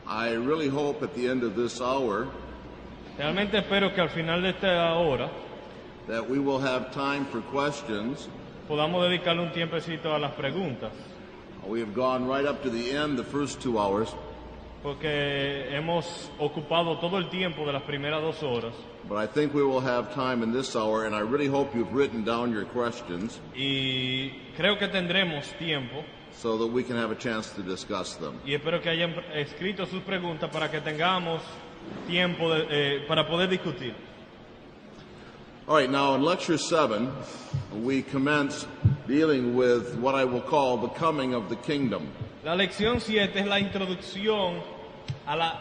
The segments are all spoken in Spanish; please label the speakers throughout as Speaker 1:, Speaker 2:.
Speaker 1: I really hope at the end of this hour
Speaker 2: Realmente espero que al final de esta hora
Speaker 1: that we will have time for questions.
Speaker 2: podamos dedicarle un tiempecito a las preguntas,
Speaker 1: We have gone right up to the end, the first 2 hours,
Speaker 2: porque hemos ocupado todo el tiempo de las primeras 2 horas
Speaker 1: but I think we will have time in this hour, and I really hope you've written down your questions
Speaker 2: y creo que tendremos tiempo
Speaker 1: so that we can have a chance to discuss them.
Speaker 2: y espero que hayan escrito sus preguntas para que tengamos tiempo para poder discutir.
Speaker 1: All right, now in Lecture 7, we commence dealing with what I will call the coming of the kingdom.
Speaker 2: La lección 7 es la introducción a la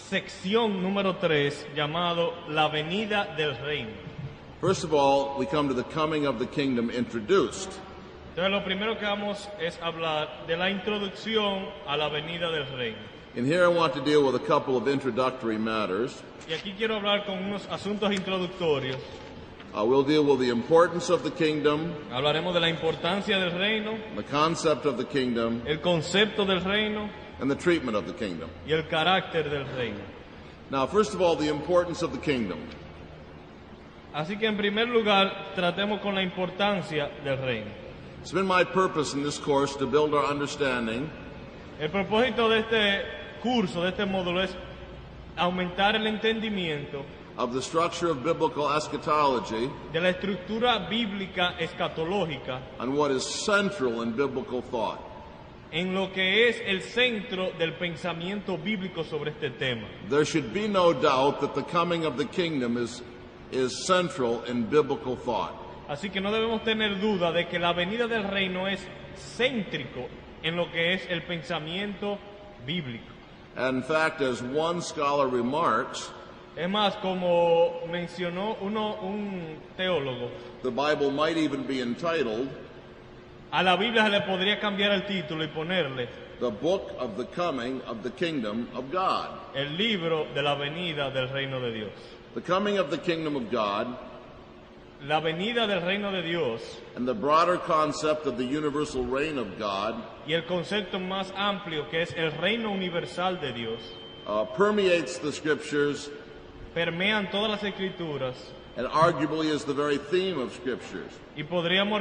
Speaker 2: sección número 3 llamado La venida del reino.
Speaker 1: First of all, we come to the coming of the kingdom introduced.
Speaker 2: Entonces lo primero que vamos es hablar de la introducción a la venida del reino.
Speaker 1: And here I want to deal with a couple of introductory matters.
Speaker 2: Y aquí quiero hablar con unos asuntos introductorios.
Speaker 1: We'll deal with the importance of the kingdom,
Speaker 2: Hablaremos de la importancia del reino,
Speaker 1: the concept of the kingdom,
Speaker 2: el concepto del reino
Speaker 1: and the treatment of the kingdom.
Speaker 2: y el carácter del reino.
Speaker 1: Now, first of all, the importance of the kingdom.
Speaker 2: Así que en primer lugar, tratemos con la importancia del reino.
Speaker 1: It's been my purpose in this course to build our understanding
Speaker 2: El propósito de este curso, de este módulo, es aumentar el entendimiento
Speaker 1: of the structure of biblical eschatology
Speaker 2: de la estructura bíblica escatológica
Speaker 1: and what is central in biblical thought.
Speaker 2: en lo que es el centro del pensamiento bíblico sobre este tema.
Speaker 1: There should be no doubt that the coming of the kingdom is central in biblical thought.
Speaker 2: Así que no debemos tener duda de que la venida del reino es céntrico en lo que es el pensamiento bíblico.
Speaker 1: And in fact, as one scholar remarks,
Speaker 2: Es más, como mencionó un teólogo,
Speaker 1: the Bible might even be entitled
Speaker 2: a la Biblia se le podría cambiar el título y ponerle
Speaker 1: The Book of the Coming of the Kingdom of God.
Speaker 2: el libro de la venida del reino de Dios.
Speaker 1: The coming of the kingdom of God
Speaker 2: La venida del reino de Dios
Speaker 1: and the broader concept of the universal reign of God
Speaker 2: y el concepto más amplio que es el reino universal de Dios
Speaker 1: permeates the scriptures
Speaker 2: permean todas las escrituras
Speaker 1: and arguably is the very theme of scriptures.
Speaker 2: y podríamos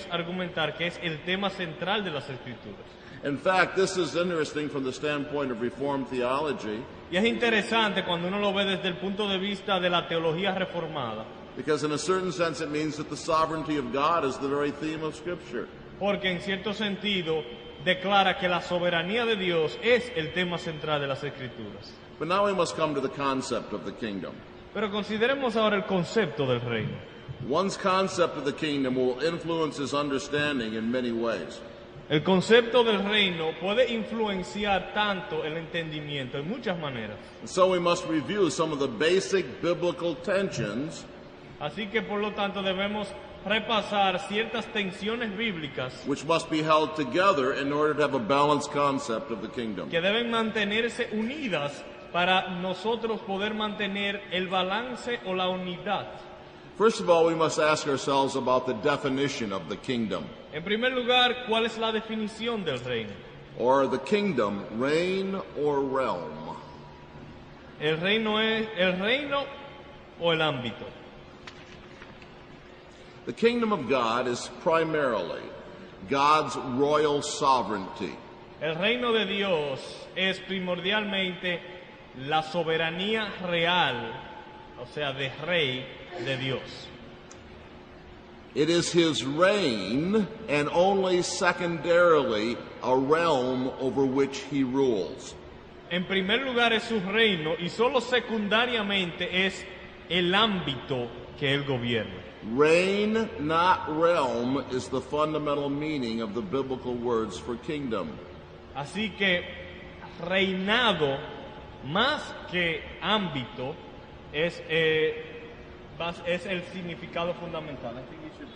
Speaker 2: argumentar que es el tema central de las escrituras.
Speaker 1: In fact, this is interesting from the standpoint of Reformed theology
Speaker 2: Y es interesante cuando uno lo ve desde el punto de vista de la teología reformada,
Speaker 1: because in a certain sense it means that the sovereignty of God is the very theme of scripture.
Speaker 2: porque en cierto sentido declara que la soberanía de Dios es el tema central de las escrituras.
Speaker 1: But now we must come to the concept of the kingdom.
Speaker 2: Pero consideremos ahora el concepto del reino.
Speaker 1: One's concept of the kingdom will influence his understanding in many ways.
Speaker 2: El concepto del reino puede influenciar tanto el entendimiento en muchas maneras.
Speaker 1: And so we must review some of the basic biblical tensions
Speaker 2: Así que por lo tanto debemos repasar ciertas tensiones bíblicas
Speaker 1: which must be held together in order to have a balanced concept of the kingdom.
Speaker 2: que deben mantenerse unidas para nosotros poder mantener el balance o la unidad.
Speaker 1: First of all, we must ask ourselves about the definition of the kingdom.
Speaker 2: En primer lugar, ¿cuál es la definición del reino?
Speaker 1: Or the kingdom, reign or realm.
Speaker 2: ¿El reino es el reino o el ámbito?
Speaker 1: The kingdom of God is primarily God's royal sovereignty.
Speaker 2: El reino de Dios es primordialmente la soberanía real, o sea, de rey de Dios.
Speaker 1: It is his reign and only secondarily a realm over which he rules.
Speaker 2: En primer lugar es su reino y solo secundariamente es el ámbito que él gobierna.
Speaker 1: Reign, not realm, is the fundamental meaning of the biblical words for kingdom.
Speaker 2: Así que reinado más que ámbito es el significado fundamental. I think you should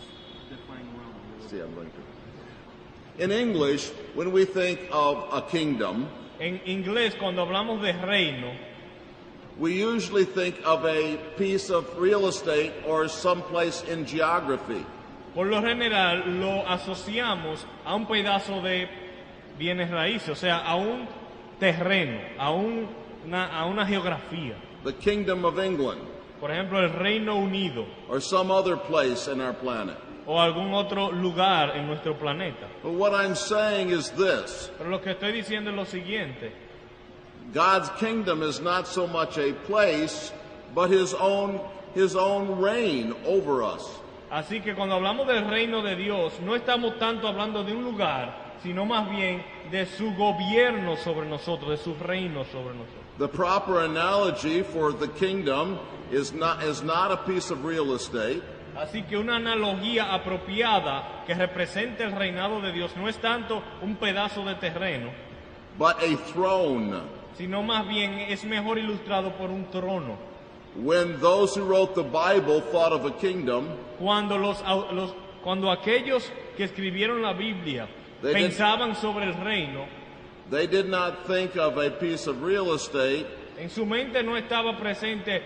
Speaker 2: define realm.
Speaker 1: See, I'm going to. In English, when we think of a kingdom,
Speaker 2: En inglés, cuando hablamos de reino,
Speaker 1: we usually think of a piece of real estate or someplace in geography.
Speaker 2: por lo general lo asociamos a un pedazo de bienes raíces, o sea, a un terreno, a una geografía.
Speaker 1: The kingdom of England,
Speaker 2: Por ejemplo, el Reino Unido
Speaker 1: or some other place in our planet.
Speaker 2: o algún otro lugar en nuestro planeta.
Speaker 1: But what I'm saying is this.
Speaker 2: Pero lo que estoy diciendo es lo siguiente.
Speaker 1: God's kingdom is not so much a place, but his own reign over us.
Speaker 2: Así que cuando hablamos del reino de Dios, no estamos tanto hablando de un lugar, sino más bien de su gobierno sobre nosotros, de su reino sobre nosotros.
Speaker 1: The proper analogy for the kingdom is not a piece of real estate,
Speaker 2: Así que una analogía apropiada que represente el reinado de Dios no es tanto un pedazo de terreno,
Speaker 1: but a throne.
Speaker 2: sino más bien es mejor ilustrado por un trono.
Speaker 1: When those who wrote the Bible thought of a kingdom,
Speaker 2: Cuando aquellos que escribieron la Biblia
Speaker 1: They did-
Speaker 2: pensaban sobre el reino,
Speaker 1: they did not think of a piece of real estate,
Speaker 2: en su mente no estaba presente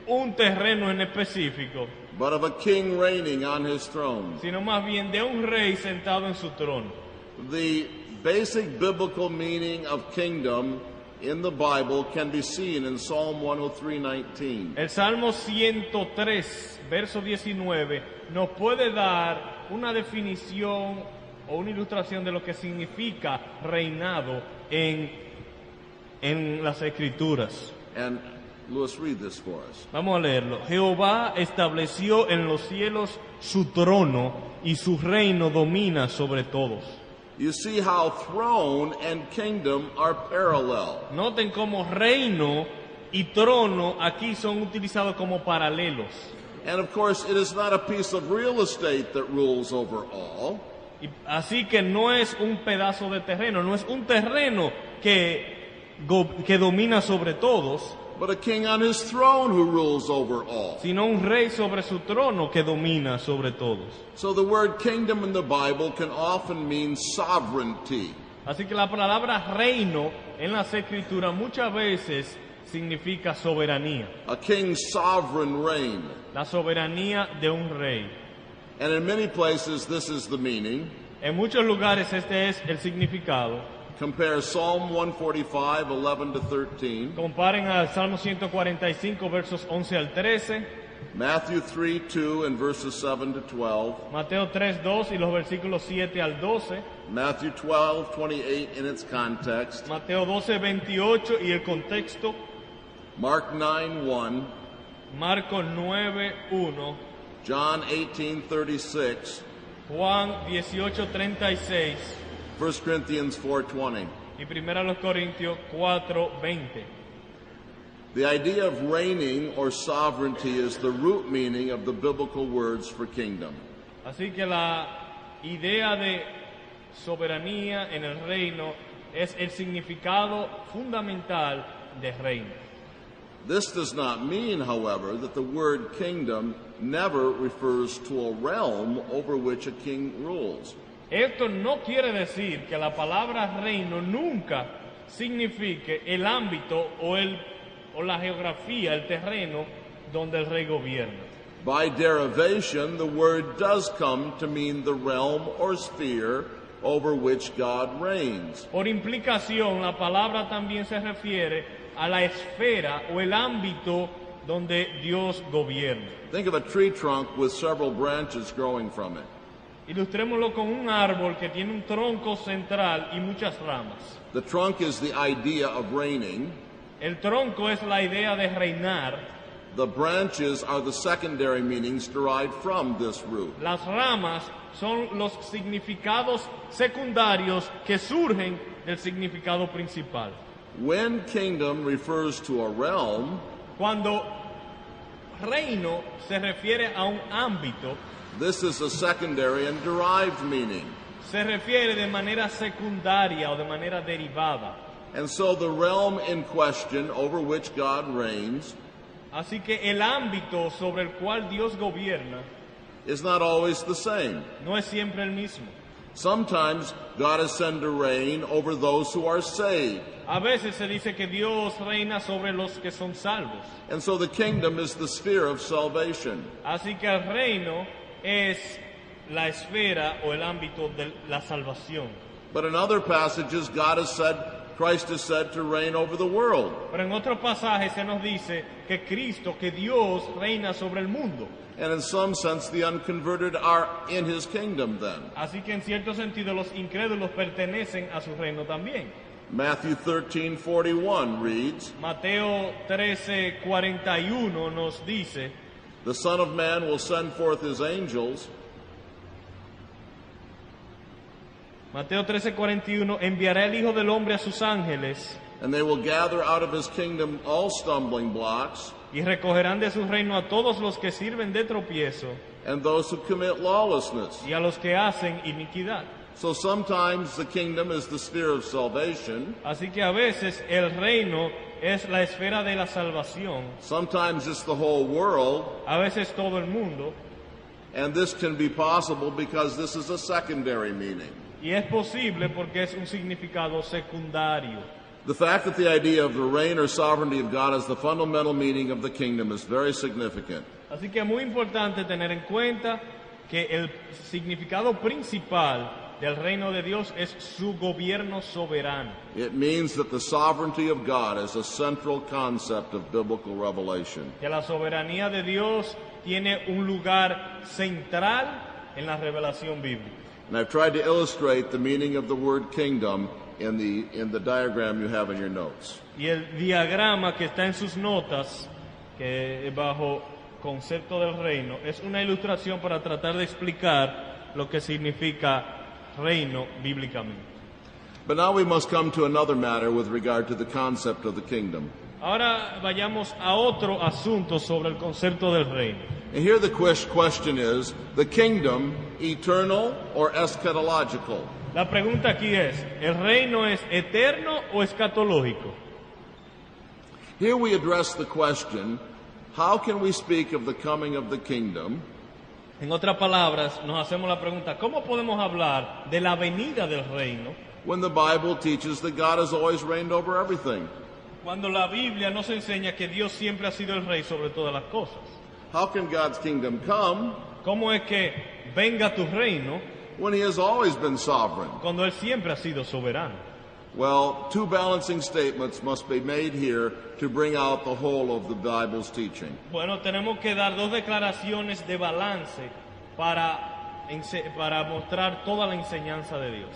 Speaker 2: un terreno en específico,
Speaker 1: but of a king reigning on his throne.
Speaker 2: sino más bien de un rey sentado en su trono.
Speaker 1: The basic biblical meaning of kingdom in the Bible can be seen in Psalm 103:19.
Speaker 2: El Salmo 103, verso 19, nos puede dar una definición o una ilustración de lo que significa reinado en las Escrituras.
Speaker 1: And Lewis, read this for us.
Speaker 2: Vamos a leerlo. Jehová estableció en los cielos su trono y su reino domina sobre todos.
Speaker 1: You see how throne and kingdom are parallel.
Speaker 2: Noten cómo reino y trono aquí son utilizados como paralelos.
Speaker 1: And of course, it is not a piece of real estate that rules over all,
Speaker 2: Y así que no es un pedazo de terreno, no es un terreno que domina sobre todos,
Speaker 1: but a king on his throne who rules over all.
Speaker 2: sino un rey sobre su trono que domina sobre todos.
Speaker 1: So the word kingdom in the Bible can often mean sovereignty.
Speaker 2: Así que la palabra reino en las Escrituras muchas veces significa soberanía,
Speaker 1: A king's sovereign reign.
Speaker 2: la soberanía de un rey.
Speaker 1: And in many places, this is the meaning.
Speaker 2: En muchos lugares este es el significado.
Speaker 1: Compare Psalm 145, 11 to 13,
Speaker 2: Comparen al Salmo 145, versos 11 al 13,
Speaker 1: Matthew 3:2 and verses 7 to 12,
Speaker 2: Mateo 3, 2 y los versículos 7 al 12,
Speaker 1: Matthew 12:28 in its context,
Speaker 2: Mateo 12, 28 y el contexto,
Speaker 1: Mark 9:1,
Speaker 2: Marcos 9, 1,
Speaker 1: John 18:36,
Speaker 2: Juan 18, 36
Speaker 1: 1 Corinthians 4:20.
Speaker 2: y 1 Corintios 4, 20.
Speaker 1: The idea of reigning or sovereignty is the root meaning of the biblical words for kingdom.
Speaker 2: Así que la idea de soberanía en el reino es el significado fundamental de reino.
Speaker 1: This does not mean, however, that the word kingdom never refers to a realm over which a king rules.
Speaker 2: Esto no quiere decir que la palabra reino nunca signifique el ámbito o la geografía, el terreno donde el rey gobierna.
Speaker 1: By derivation, the word does come to mean the realm or sphere over which God reigns.
Speaker 2: Por implicación, la palabra también se refiere a la esfera o el ámbito donde Dios gobierna.
Speaker 1: Think of a tree trunk with several branches growing from it.
Speaker 2: Ilustrémoslo con un árbol que tiene un tronco central y muchas ramas.
Speaker 1: The trunk is the idea of reigning.
Speaker 2: El tronco es la idea de reinar.
Speaker 1: The branches are the secondary meanings derived from this root.
Speaker 2: Las ramas son los significados secundarios que surgen del significado principal.
Speaker 1: When kingdom refers to a realm,
Speaker 2: Cuando reino se refiere a un ámbito,
Speaker 1: this is a secondary and derived meaning.
Speaker 2: se refiere de manera secundaria o de manera derivada.
Speaker 1: And so the realm in question over which God reigns
Speaker 2: Así que el ámbito sobre el cual Dios gobierna
Speaker 1: is not always the same.
Speaker 2: no es siempre el mismo.
Speaker 1: Sometimes God is said to reign over those who are saved.
Speaker 2: A veces se dice que Dios reina sobre los que son salvos.
Speaker 1: And so the kingdom is the sphere of salvation.
Speaker 2: Así que el reino es la esfera o el ámbito de la salvación.
Speaker 1: But in other passages, God is said Christ is said to reign over the world.
Speaker 2: Pero en otro pasaje se nos dice que Cristo, que Dios reina sobre el mundo.
Speaker 1: And in some sense, the unconverted are in his kingdom then.
Speaker 2: Así que en cierto sentido los incrédulos pertenecen a su reino también.
Speaker 1: Matthew 13:41 reads,
Speaker 2: Mateo 13:41 nos dice,
Speaker 1: "The Son of Man will send forth his angels,
Speaker 2: Mateo 13:41, enviará el Hijo del Hombre a sus ángeles
Speaker 1: and they will gather out of his kingdom all stumbling blocks
Speaker 2: y recogerán de su reino a todos los que sirven de tropiezo
Speaker 1: and those who commit lawlessness."
Speaker 2: y a los que hacen iniquidad.
Speaker 1: So sometimes the kingdom is the sphere of salvation,
Speaker 2: Así que a veces el reino es la esfera de la salvación,
Speaker 1: sometimes it's the whole world,
Speaker 2: a veces todo el mundo,
Speaker 1: and this can be possible because this is a secondary meaning.
Speaker 2: y es posible porque es un significado secundario.
Speaker 1: The fact that the idea of the reign or sovereignty of God is the fundamental meaning of the kingdom is very significant.
Speaker 2: Así que es muy importante tener en cuenta que el significado principal del reino de Dios es su gobierno soberano.
Speaker 1: It means that the sovereignty of God is a central concept of biblical revelation.
Speaker 2: Que la soberanía de Dios tiene un lugar central en la revelación bíblica.
Speaker 1: And I've tried to illustrate the meaning of the word kingdom in the diagram you have in your notes.
Speaker 2: Y el diagrama que está en sus notas, que es bajo concepto del reino, es una ilustración para tratar de explicar lo que significa reino bíblicamente.
Speaker 1: But now we must come to another matter with regard to the concept of the kingdom.
Speaker 2: Ahora vayamos a otro asunto sobre el concepto del reino.
Speaker 1: And here the question is, the kingdom eternal or eschatological?
Speaker 2: La pregunta aquí es, ¿el reino es eterno o escatológico?
Speaker 1: Here we address the question, how can we speak of the coming of the kingdom
Speaker 2: En otras palabras, nos hacemos la pregunta, ¿cómo podemos hablar de la venida del reino
Speaker 1: when the Bible teaches that God has always reigned over everything?
Speaker 2: cuando la Biblia nos enseña que Dios siempre ha sido el rey sobre todas las cosas?
Speaker 1: How can God's kingdom come
Speaker 2: ¿Cómo es que venga tu reino
Speaker 1: when he has always been sovereign?
Speaker 2: cuando Él siempre ha sido soberano?
Speaker 1: Well, two balancing statements must be made here to bring out the whole of the Bible's teaching.
Speaker 2: Bueno, tenemos que dar dos declaraciones de balance para mostrar toda la enseñanza de Dios.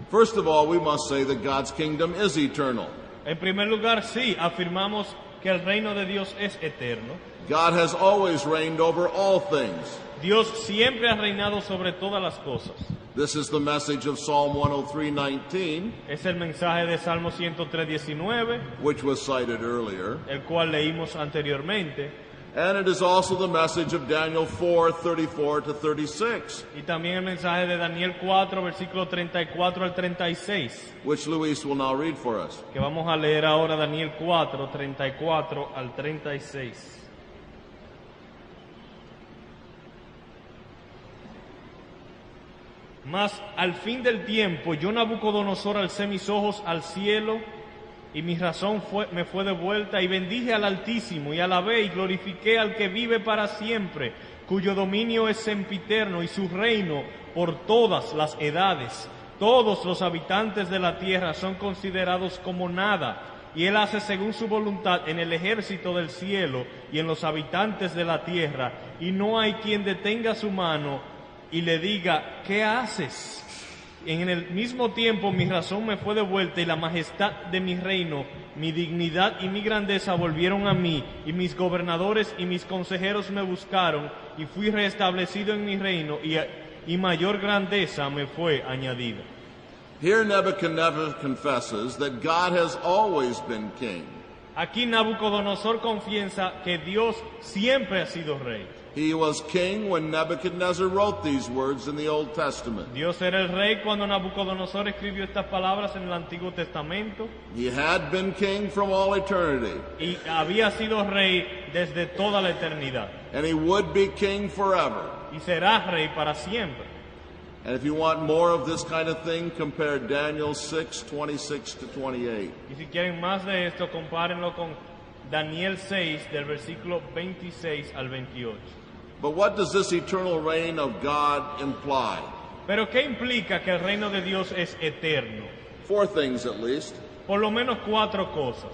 Speaker 1: First of all, we must say that God's kingdom is eternal.
Speaker 2: En primer lugar, sí, afirmamos que el reino de Dios es eterno.
Speaker 1: God has always reigned over all things.
Speaker 2: Dios siempre ha reinado sobre todas las cosas.
Speaker 1: This is the message of Psalm 103:19,
Speaker 2: Es el mensaje de Salmo 103:19,
Speaker 1: which was cited earlier.
Speaker 2: el cual leímos anteriormente,
Speaker 1: And it is also the message of Daniel 4:34 to 36,
Speaker 2: y también el mensaje de Daniel 4, versículo 34 al 36,
Speaker 1: which Luis will now read for us.
Speaker 2: que vamos a leer ahora Daniel 4, 34 al 36. Mas al fin del tiempo, yo Nabucodonosor alcé mis ojos al cielo, y mi razón me fue devuelta, y bendije al Altísimo, y alabé y glorifiqué al que vive para siempre, cuyo dominio es sempiterno, y su reino por todas las edades. Todos los habitantes de la tierra son considerados como nada, y Él hace según su voluntad en el ejército del cielo y en los habitantes de la tierra, y no hay quien detenga su mano y le diga, ¿qué haces? En el mismo tiempo mi razón me fue devuelta y la majestad de mi reino, mi dignidad y mi grandeza volvieron a mí, y mis gobernadores y mis consejeros me buscaron, y fui restablecido en mi reino, y mayor grandeza me fue añadida.
Speaker 1: Here Nebuchadnezzar confesses that God has always been king.
Speaker 2: Aquí Nabucodonosor confiesa que Dios siempre ha sido rey.
Speaker 1: He was king when Nebuchadnezzar wrote these words in the Old Testament.
Speaker 2: Dios era el rey cuando Nabucodonosor escribió estas palabras en el Antiguo Testamento.
Speaker 1: He had been king from all eternity,
Speaker 2: Y había sido rey desde toda la eternidad.
Speaker 1: and he would be king forever.
Speaker 2: Y será rey para siempre.
Speaker 1: And if you want more of this kind of thing, compare Daniel 6:26 to 28.
Speaker 2: Y si quieren más de esto, compárenlo con Daniel 6, del versículo 26 al 28.
Speaker 1: But what does this eternal reign of God imply?
Speaker 2: Pero ¿qué implica que el reino de Dios es eterno?
Speaker 1: Four things at least.
Speaker 2: por lo menos 4 cosas.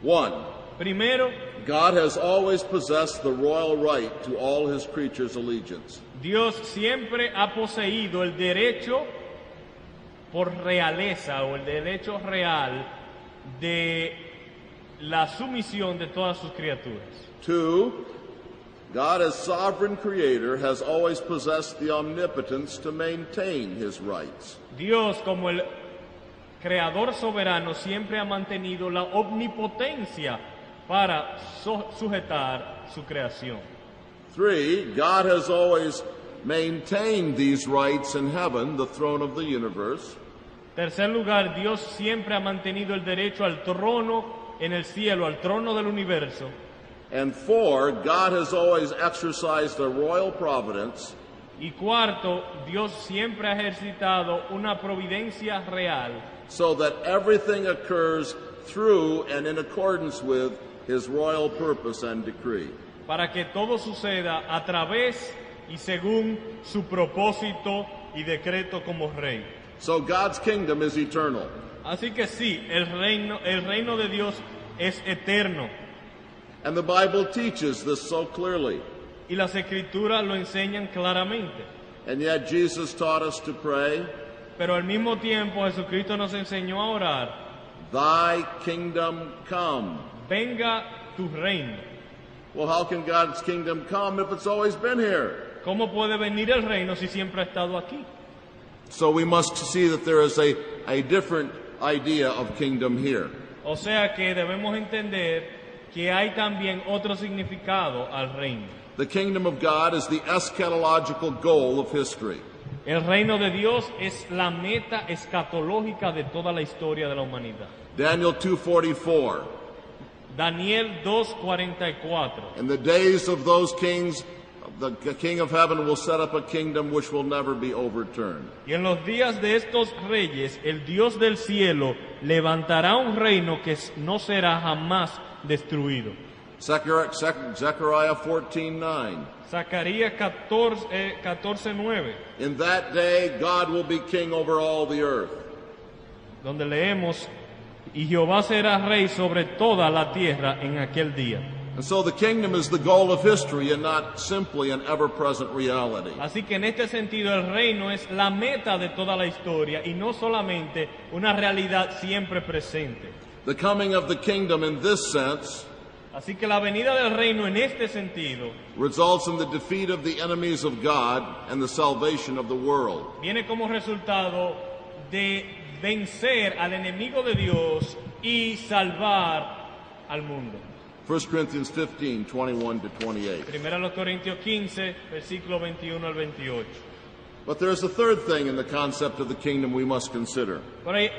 Speaker 1: 1.
Speaker 2: Primero,
Speaker 1: God has always possessed the royal right to all his creatures' allegiance.
Speaker 2: Dios siempre ha poseído el derecho por realeza o el derecho real de la sumisión de todas sus criaturas.
Speaker 1: 2. God as sovereign creator has always possessed the omnipotence to maintain his rights.
Speaker 2: Dios, como el creador soberano, siempre ha mantenido la omnipotencia para sujetar su creación.
Speaker 1: 3. God has always maintained these rights in heaven, the throne of the universe.
Speaker 2: Tercer lugar, Dios siempre ha mantenido el derecho al trono en el cielo, al trono del universo.
Speaker 1: And 4. God has always exercised a royal providence
Speaker 2: Y cuarto, Dios siempre ha ejercitado una providencia real
Speaker 1: so that everything occurs through and in accordance with his royal purpose and decree.
Speaker 2: para que todo suceda a través y según su propósito y decreto como rey.
Speaker 1: So God's kingdom is eternal.
Speaker 2: Así que sí, el reino de Dios es eterno.
Speaker 1: And the Bible teaches this so clearly.
Speaker 2: Y las escrituras lo enseñan claramente.
Speaker 1: And yet Jesus taught us to pray,
Speaker 2: Pero al mismo tiempo Jesucristo nos enseñó a orar,
Speaker 1: Thy kingdom come.
Speaker 2: venga tu reino.
Speaker 1: Well, how can God's kingdom come if it's always been here?
Speaker 2: ¿Cómo puede venir el reino si siempre ha estado aquí?
Speaker 1: So we must see that there is a different idea of kingdom here.
Speaker 2: O sea que debemos entender que hay también otro significado al reino.
Speaker 1: The kingdom of God is the eschatological goal of history.
Speaker 2: El reino de Dios es la meta escatológica de toda la historia de la humanidad.
Speaker 1: Daniel 2:44.
Speaker 2: Daniel 2:44.
Speaker 1: In the days of those kings, the King of heaven will set up a kingdom which will never be overturned.
Speaker 2: Y en los días de estos reyes, el Dios del cielo levantará un reino que no será jamás destruido.
Speaker 1: Zechariah 14:9.
Speaker 2: Zacarías 14:9,
Speaker 1: In that day God will be king over all the earth.
Speaker 2: donde leemos, y Jehová será rey sobre toda la tierra en aquel día.
Speaker 1: And so the kingdom is the goal of history and not simply an ever-present reality.
Speaker 2: Así que en este sentido el reino es la meta de toda la historia y no solamente una realidad siempre presente.
Speaker 1: The coming of the kingdom in this sense
Speaker 2: Así que la venida del reino en este sentido
Speaker 1: results in the defeat of the enemies of God and the salvation of the world.
Speaker 2: viene como resultado de vencer al enemigo de Dios y salvar al mundo.
Speaker 1: 1 Corinthians 15:21-28.
Speaker 2: Primera los Corintios 15, versículo 21 al 28.
Speaker 1: But there's a third thing in the concept of the kingdom we must consider.
Speaker 2: Pero hay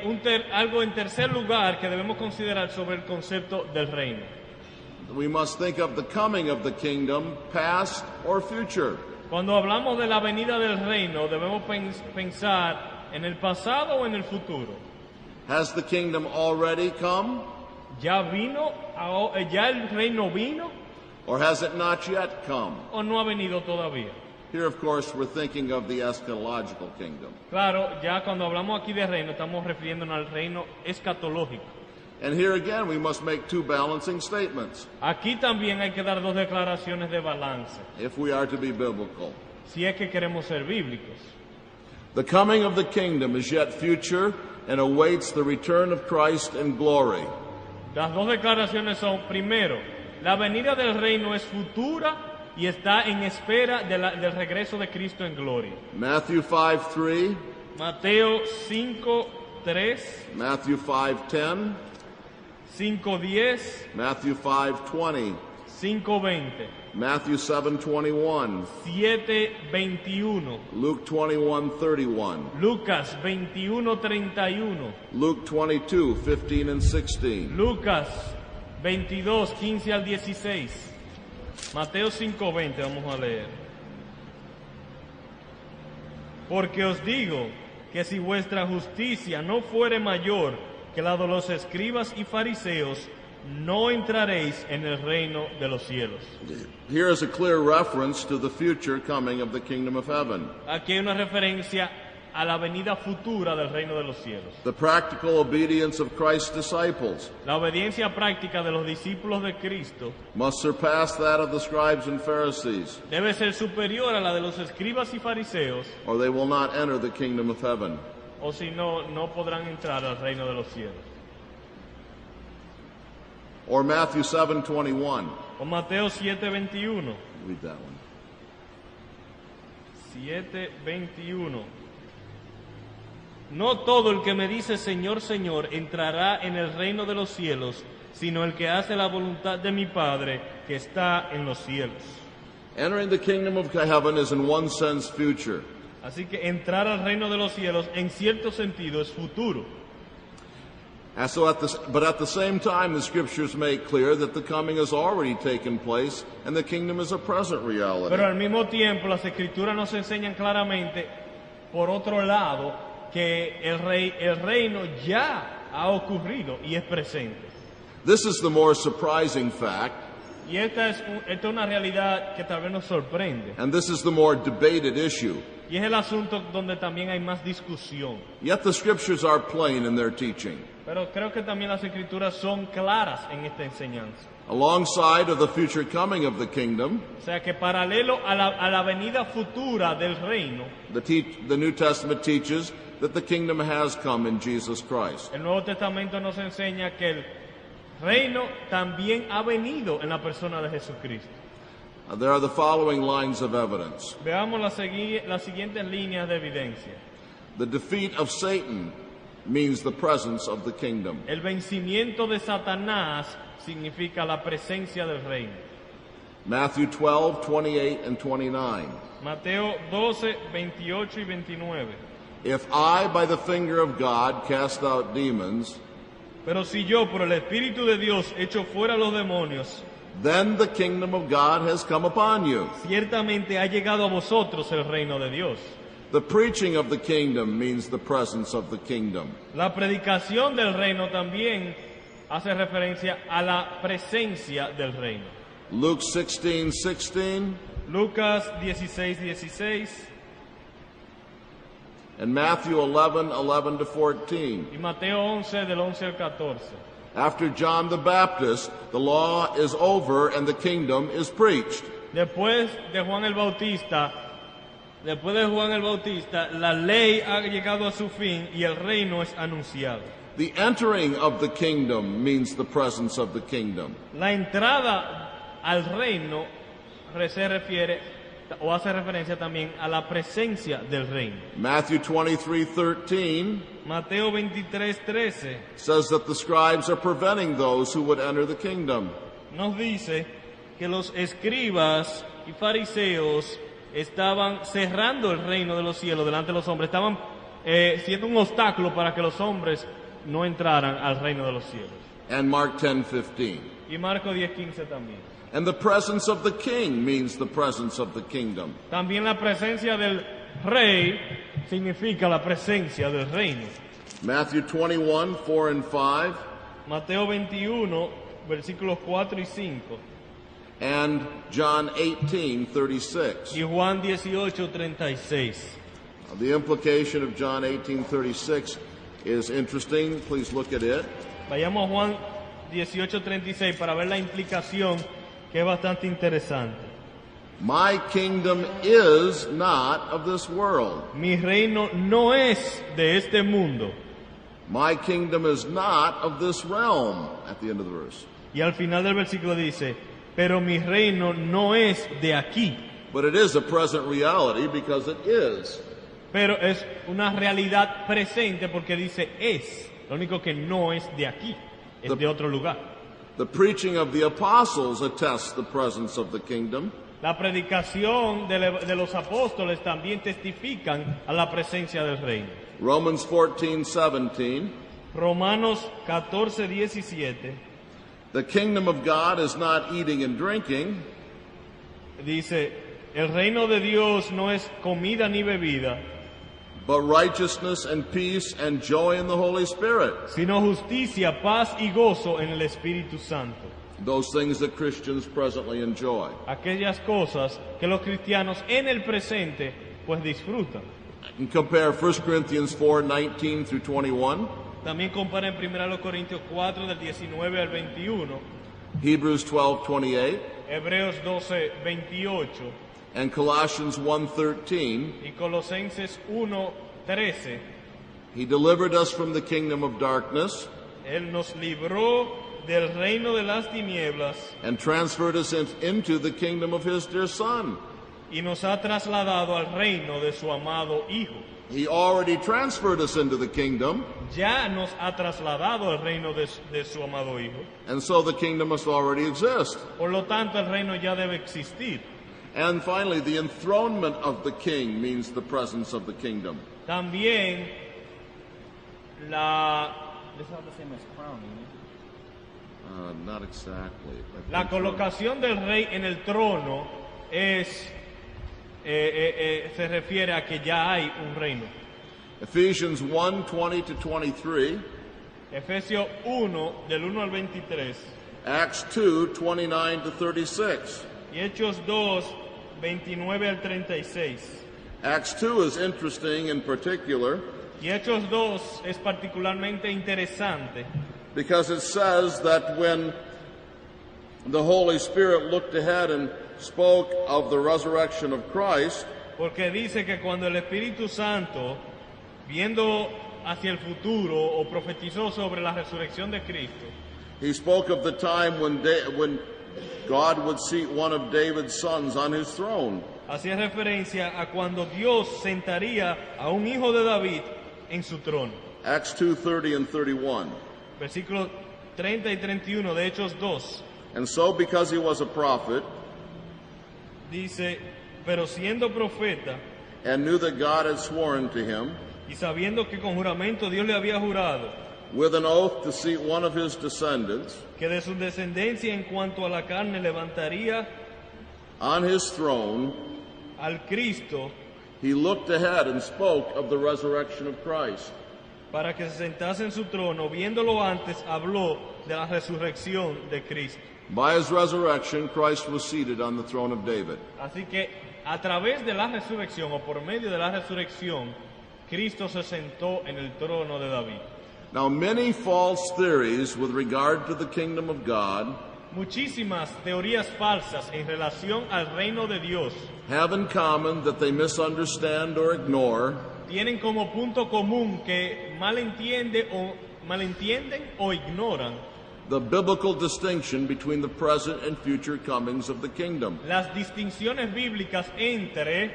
Speaker 2: algo en tercer lugar que debemos considerar sobre el concepto del reino.
Speaker 1: We must think of the coming of the kingdom, past or future.
Speaker 2: Cuando hablamos de la venida del reino, debemos pensar en el pasado o en el futuro.
Speaker 1: Has the kingdom already come,
Speaker 2: ¿Ya vino? ¿Ya el reino vino?
Speaker 1: or has it not yet come?
Speaker 2: ¿O no ha venido todavía?
Speaker 1: Here, of course, we're thinking of the eschatological kingdom.
Speaker 2: Claro, ya cuando hablamos aquí de reino, estamos refiriéndonos al reino escatológico.
Speaker 1: And here again, we must make two balancing statements
Speaker 2: Aquí también hay que dar dos declaraciones de balance,
Speaker 1: if we are to be biblical.
Speaker 2: si es que queremos ser bíblicos.
Speaker 1: The coming of the kingdom is yet future and awaits the return of Christ in glory.
Speaker 2: Las dos declaraciones son, primero, la venida del reino es futura y está en espera del regreso de Cristo en gloria.
Speaker 1: Matthew 5:3,
Speaker 2: Mateo 5:3,
Speaker 1: Matthew 5:10,
Speaker 2: 5:10,
Speaker 1: Matthew 5:20,
Speaker 2: 5:20,
Speaker 1: Matthew 7:21,
Speaker 2: 7:21,
Speaker 1: Luke 21:31,
Speaker 2: Lucas 21:31,
Speaker 1: Luke 22:15 and 16.
Speaker 2: Lucas 22:15 al 16, Mateo 5:20 vamos a leer. Porque os digo que si vuestra justicia no fuere mayor que la de los escribas y fariseos, no entraréis en el reino de los cielos.
Speaker 1: Here is a clear reference to the future coming of the kingdom of heaven.
Speaker 2: Aquí hay una referencia a la venida futura del reino de los cielos.
Speaker 1: The practical obedience of Christ's disciples
Speaker 2: La obediencia práctica de los discípulos de Cristo
Speaker 1: must surpass that of the scribes and Pharisees,
Speaker 2: debe ser superior a la de los escribas y fariseos,
Speaker 1: or they will not enter the kingdom of heaven.
Speaker 2: o si no, no podrán entrar al reino de los cielos.
Speaker 1: Or Matthew 7:21.
Speaker 2: O Mateo 7:21.
Speaker 1: Read that one.
Speaker 2: 7:21. No todo el que me dice Señor, Señor entrará en el reino de los cielos, sino el que hace la voluntad de mi Padre que está en los cielos.
Speaker 1: Entering the kingdom of heaven is in one sense future.
Speaker 2: Así que entrar al reino de los cielos en cierto sentido es futuro.
Speaker 1: But at the same time, the scriptures make clear that the coming has already taken place and the kingdom is a present reality.
Speaker 2: Pero al mismo tiempo las escrituras nos enseñan claramente, por otro lado, que el reino ya ha ocurrido y es presente.
Speaker 1: This is the more surprising fact,
Speaker 2: Y esta es una realidad que tal vez nos sorprende.
Speaker 1: and this is the more debated issue.
Speaker 2: Y es el asunto donde también hay más discusión.
Speaker 1: Yet the scriptures are plain in their teaching.
Speaker 2: Pero creo que también las escrituras son claras en esta enseñanza.
Speaker 1: Alongside of the future coming of the kingdom,
Speaker 2: O sea que paralelo a la venida futura del reino,
Speaker 1: the New Testament teaches that the kingdom has come in Jesus Christ.
Speaker 2: el Nuevo Testamento nos enseña que el reino también ha venido en la persona de Jesucristo.
Speaker 1: There are the following lines of evidence.
Speaker 2: Veamos las siguientes líneas de evidencia.
Speaker 1: The defeat of Satan means the presence of the kingdom.
Speaker 2: El vencimiento de Satanás significa la presencia del reino.
Speaker 1: Matthew 12:28 and 29.
Speaker 2: Mateo 12, 28 y 29.
Speaker 1: If I, by the finger of God, cast out demons,
Speaker 2: Pero si yo por el Espíritu de Dios echo fuera los demonios,
Speaker 1: then the kingdom of God has come upon you.
Speaker 2: ciertamente ha llegado a vosotros el reino de Dios.
Speaker 1: The preaching of the kingdom means the presence of the kingdom.
Speaker 2: La predicación del reino también hace referencia a la presencia del reino.
Speaker 1: Luke 16:16
Speaker 2: Lucas 16, 16
Speaker 1: and Matthew 11:11 to 14.
Speaker 2: y Mateo 11 del 11 al 14.
Speaker 1: After John the Baptist, the law is over and the kingdom is preached.
Speaker 2: Después de Juan el Bautista, la ley ha llegado a su fin y el reino es anunciado.
Speaker 1: The entering of the kingdom means the presence of the kingdom.
Speaker 2: La entrada al reino se refiere o hace referencia también a la presencia del reino.
Speaker 1: Matthew 23:13
Speaker 2: Mateo 23:13
Speaker 1: says that the scribes are preventing those who would enter the kingdom.
Speaker 2: nos dice que los escribas y fariseos estaban cerrando el reino de los cielos delante de los hombres, estaban siendo un obstáculo para que los hombres no entraran al reino de los cielos.
Speaker 1: And Mark 10:15.
Speaker 2: Y Marcos 10:15 también.
Speaker 1: And the presence of the king means the presence of the kingdom.
Speaker 2: También la presencia del rey significa la presencia del reino.
Speaker 1: Matthew 21:4 and 5
Speaker 2: Mateo 21, versículos 4 y 5.
Speaker 1: and John 18:36.
Speaker 2: Y Juan 18:36.
Speaker 1: The implication of John 18:36 is interesting. Please look at it.
Speaker 2: Vayamos a Juan 18:36 para ver la implicación, que es bastante interesante.
Speaker 1: My kingdom is not of this world.
Speaker 2: Mi reino no es de este mundo.
Speaker 1: My kingdom is not of this realm, at the end of the verse.
Speaker 2: Y al final del versículo dice, pero mi reino no es de aquí.
Speaker 1: But it is a present reality because it is.
Speaker 2: Pero es una realidad presente porque dice es. Lo único que no es de aquí, es de otro lugar.
Speaker 1: The preaching of the apostles attests the presence of the kingdom.
Speaker 2: La predicación de los apóstoles también testifican a la presencia del reino.
Speaker 1: Romans 14:17.
Speaker 2: Romanos 14:17
Speaker 1: The kingdom of God is not eating and drinking,
Speaker 2: dice, el reino de Dios no es comida ni bebida,
Speaker 1: but righteousness and peace and joy in the Holy Spirit.
Speaker 2: sino justicia, paz y gozo en el Espíritu Santo.
Speaker 1: Those things that Christians presently enjoy.
Speaker 2: Aquellas cosas que los cristianos en el presente pues disfrutan.
Speaker 1: You can compare 1 Corinthians 4:19 through 21,
Speaker 2: También compara en 1 Corintios 4 del 19 al 21,
Speaker 1: Hebrews 12:28,
Speaker 2: Hebreos 12, 28
Speaker 1: and Colossians 1:13.
Speaker 2: y Colosenses 1, 13.
Speaker 1: He delivered us from the kingdom of darkness
Speaker 2: Él nos libró del reino de las tinieblas
Speaker 1: and transferred us into the kingdom of his dear Son.
Speaker 2: y nos ha trasladado al reino de su amado Hijo.
Speaker 1: He already transferred us into the kingdom,
Speaker 2: Ya nos ha trasladado al reino de su amado Hijo.
Speaker 1: and so the kingdom must already exist.
Speaker 2: Por lo tanto, el reino ya debe existir.
Speaker 1: And finally, the enthronement of the king means the presence of the kingdom.
Speaker 2: También la
Speaker 1: Not exactly. I
Speaker 2: La
Speaker 1: think so.
Speaker 2: colocación del rey en el trono se refiere a que ya hay un reino.
Speaker 1: Ephesians 1:20 to 23,
Speaker 2: Efesios 1, del 1 al 23,
Speaker 1: Acts 2:29 to 36.
Speaker 2: y Hechos 2, 29 al 36.
Speaker 1: Acts 2 is interesting in particular
Speaker 2: Y Hechos 2 es particularmente interesante
Speaker 1: because it says that when the Holy Spirit looked ahead and spoke of the resurrection of Christ,
Speaker 2: porque dice que cuando el Espíritu Santo, viendo hacia el futuro o profetizó sobre la resurrección de Cristo,
Speaker 1: he spoke of the time when God would seat one of David's sons on his throne.
Speaker 2: hacía referencia a cuando Dios sentaría a un hijo de David en su trono.
Speaker 1: Acts 2:30 and 31.
Speaker 2: Versículos 30 y 31 de Hechos 2
Speaker 1: And so, because he was a prophet
Speaker 2: dice, pero siendo profeta
Speaker 1: and knew that God had sworn to him
Speaker 2: y sabiendo que con juramento Dios le había jurado
Speaker 1: with an oath to seat one of his descendants
Speaker 2: que de su descendencia en cuanto a la carne levantaría
Speaker 1: on his throne,
Speaker 2: al Cristo
Speaker 1: he looked ahead and spoke of the resurrection of Christ.
Speaker 2: para que se sentase en su trono, viéndolo antes, habló de la resurrección de Cristo.
Speaker 1: By his resurrection, Christ was seated on the throne of David.
Speaker 2: Así que a través de la resurrección o por medio de la resurrección, Cristo se sentó en el trono de David.
Speaker 1: Now, many false theories with regard to the kingdom of God
Speaker 2: Muchísimas teorías falsas en relación al reino de Dios
Speaker 1: have in common that they misunderstand or ignore
Speaker 2: tienen como punto común que malentienden o ignoran
Speaker 1: the biblical distinction between the present and future comings of the kingdom.
Speaker 2: las distinciones bíblicas entre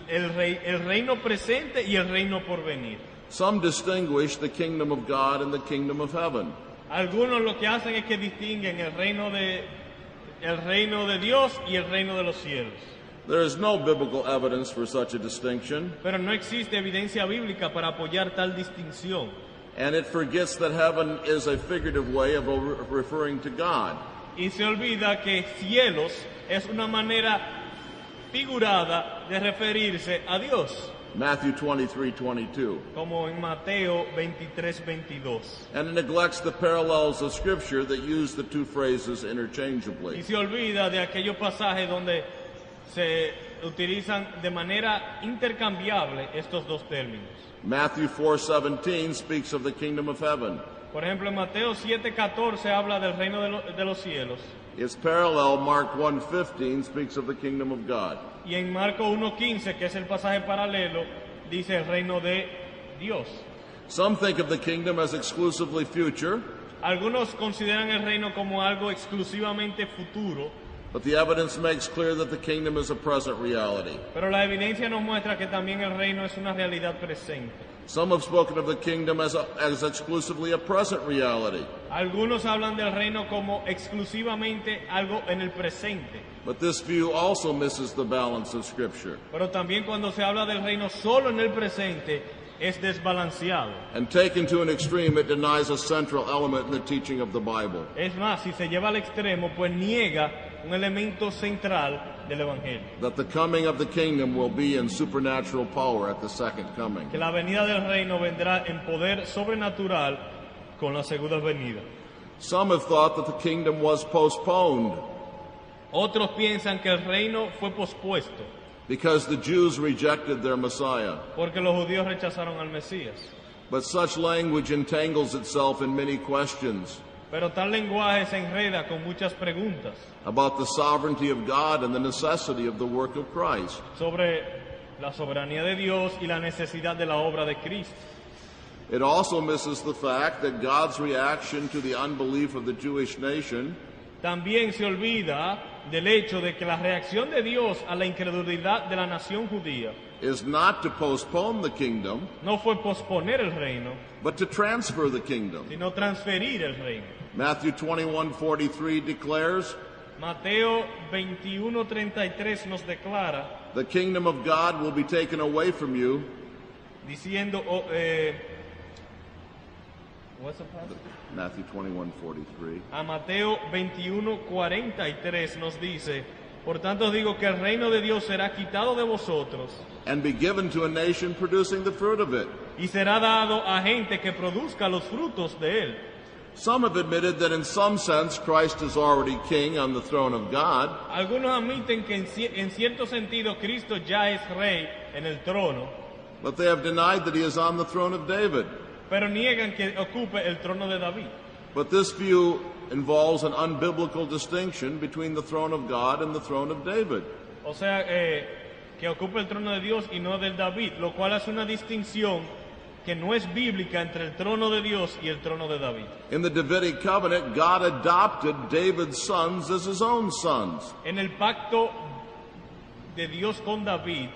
Speaker 2: el reino presente y el reino por venir.
Speaker 1: Some distinguish the kingdom of God and the kingdom of heaven.
Speaker 2: Algunos lo que hacen es que distinguen el reino de Dios y el reino de los cielos.
Speaker 1: There is no biblical evidence for such a distinction,
Speaker 2: Pero no existe evidencia bíblica para apoyar tal distinción.
Speaker 1: and it forgets that heaven is a figurative way of referring to God.
Speaker 2: Y se olvida que cielos es una manera figurada de referirse a Dios,
Speaker 1: Matthew 23:22.
Speaker 2: como en Mateo 23, 22.
Speaker 1: And it neglects the parallels of Scripture that use the two phrases
Speaker 2: Y
Speaker 1: interchangeably.
Speaker 2: se olvida de aquellos pasajes donde se utilizan de manera intercambiable estos dos términos.
Speaker 1: Matthew 4:17 speaks of the kingdom of heaven.
Speaker 2: Por ejemplo, en Mateo 7:14 habla del reino de los cielos,
Speaker 1: Its parallel, Mark 1:15, speaks of the kingdom of God.
Speaker 2: y en Marcos 1:15, que es el pasaje paralelo, dice el reino de Dios.
Speaker 1: Some think of the kingdom as exclusively future,
Speaker 2: Algunos consideran el reino como algo exclusivamente futuro,
Speaker 1: but the evidence makes clear that the kingdom is a present reality.
Speaker 2: pero la evidencia nos muestra que también el reino es una realidad presente.
Speaker 1: Some have spoken of the kingdom as exclusively a present reality,
Speaker 2: Algunos hablan del reino como exclusivamente algo en el presente,
Speaker 1: but this view also misses the balance of Scripture.
Speaker 2: pero también cuando se habla del reino solo en el presente es desbalanceado.
Speaker 1: And taken to an extreme, it denies a central element in the teaching of the Bible.
Speaker 2: Es más, si se lleva al extremo, pues niega un elemento central del Evangelio,
Speaker 1: That the coming of the kingdom will be in supernatural power at the second coming.
Speaker 2: que la venida del reino vendrá en poder sobrenatural con la segunda venida.
Speaker 1: Some have thought that the kingdom was postponed.
Speaker 2: Otros piensan que el reino fue pospuesto.
Speaker 1: because the Jews rejected their Messiah.
Speaker 2: porque los judíos rechazaron al Mesías.
Speaker 1: But such language entangles itself in many questions
Speaker 2: Pero tal lenguaje se enreda con muchas preguntas
Speaker 1: about the sovereignty of God and the necessity of the work of Christ.
Speaker 2: sobre la soberanía de Dios y la necesidad de la obra de Cristo.
Speaker 1: It also misses the fact that God's reaction to the unbelief of the Jewish nation
Speaker 2: También se olvida del hecho de que la reacción de Dios a la incredulidad de la nación judía
Speaker 1: is not to postpone the kingdom,
Speaker 2: no fue posponer el reino,
Speaker 1: but to transfer the kingdom.
Speaker 2: sino transferir el reino.
Speaker 1: Matthew 21:43 declares,
Speaker 2: Mateo 21:33 nos declara,
Speaker 1: "The kingdom of God will be taken away from you."
Speaker 2: diciendo, what's the passage?
Speaker 1: Matthew 21:43.
Speaker 2: A Mateo 21:43 nos dice, por tanto os digo que el reino de Dios será quitado de vosotros
Speaker 1: "And be given to a nation producing the fruit of it."
Speaker 2: y será dado a gente que produzca los frutos de él.
Speaker 1: Some have admitted that in some sense Christ is already king on the throne of God,
Speaker 2: Algunos admiten que en cierto sentido Cristo ya es rey en el trono,
Speaker 1: but they have denied that he is on the throne of David.
Speaker 2: pero niegan que ocupe el trono de David.
Speaker 1: But this view involves an unbiblical distinction between the throne of God and the throne of David.
Speaker 2: O sea, que ocupe el trono de Dios y no del David, lo cual hace una distinción que no es bíblica entre el trono de Dios y el trono de David.
Speaker 1: In the Davidic covenant, God adopted David's sons as his own sons.
Speaker 2: En el pacto de Dios con David,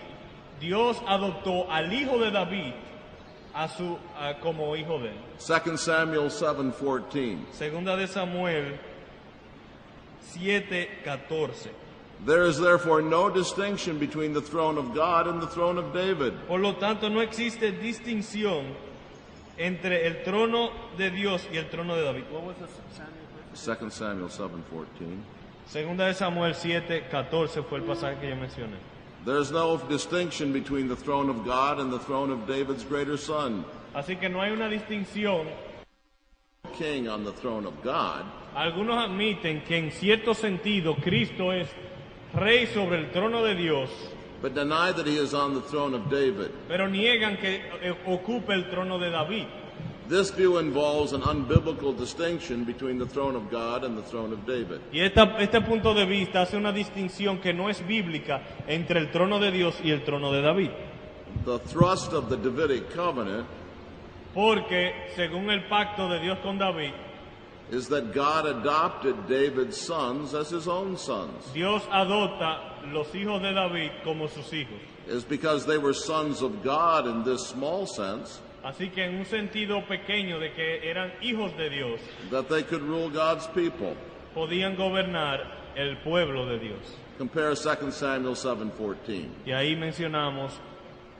Speaker 2: Dios adoptó al hijo de David como hijo de él.
Speaker 1: 2 Samuel 7:14.
Speaker 2: Segunda de Samuel 7:14.
Speaker 1: There is therefore no distinction between the throne of God and the throne of David.
Speaker 2: Por lo tanto, no existe distinción entre el trono de Dios y el trono de David. What was the Samuel?
Speaker 1: 2 Samuel 7:14.
Speaker 2: Segunda de Samuel 7:14 fue el pasaje que yo mencioné.
Speaker 1: There is no distinction between the throne of God and the throne of David's greater son.
Speaker 2: Así que no hay una distinción.
Speaker 1: King on the throne of God,
Speaker 2: Algunos admiten que en cierto sentido Cristo es rey sobre el trono de Dios,
Speaker 1: but deny that he is on the throne of David.
Speaker 2: pero niegan que ocupe el trono de David.
Speaker 1: This view involves an unbiblical distinction between the throne of God and the throne of David.
Speaker 2: Y este punto de vista hace una distinción que no es bíblica entre el trono de Dios y el trono de David.
Speaker 1: The thrust of the Davidic covenant
Speaker 2: Porque según el pacto de Dios con David,
Speaker 1: is that God adopted David's sons as his own sons.
Speaker 2: Dios adopta los hijos de David como sus hijos.
Speaker 1: Is because they were sons of God in this small sense,
Speaker 2: Así que en un sentido pequeño de que eran hijos de Dios,
Speaker 1: that they could rule God's people.
Speaker 2: podían gobernar el pueblo de Dios.
Speaker 1: Compare 2 Samuel 7:14.
Speaker 2: Y ahí mencionamos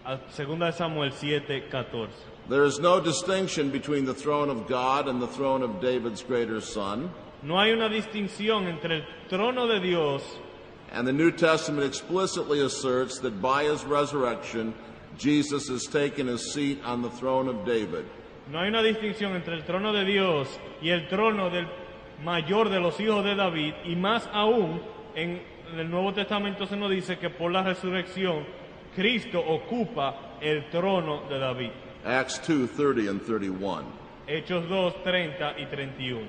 Speaker 2: a 2 de Samuel 7:14.
Speaker 1: There is no distinction between the throne of God and the throne of David's greater son.
Speaker 2: No hay una distinción entre el trono de Dios,
Speaker 1: And the New Testament explicitly asserts that by his resurrection, Jesus has taken his seat on the throne of David.
Speaker 2: no hay una distinción entre el trono de Dios y el trono del mayor de los hijos de David, y más aún en el Nuevo Testamento se nos dice que por la resurrección Cristo ocupa el trono de David.
Speaker 1: Acts 2:30 and 31.
Speaker 2: Hechos 2, 30 y 31.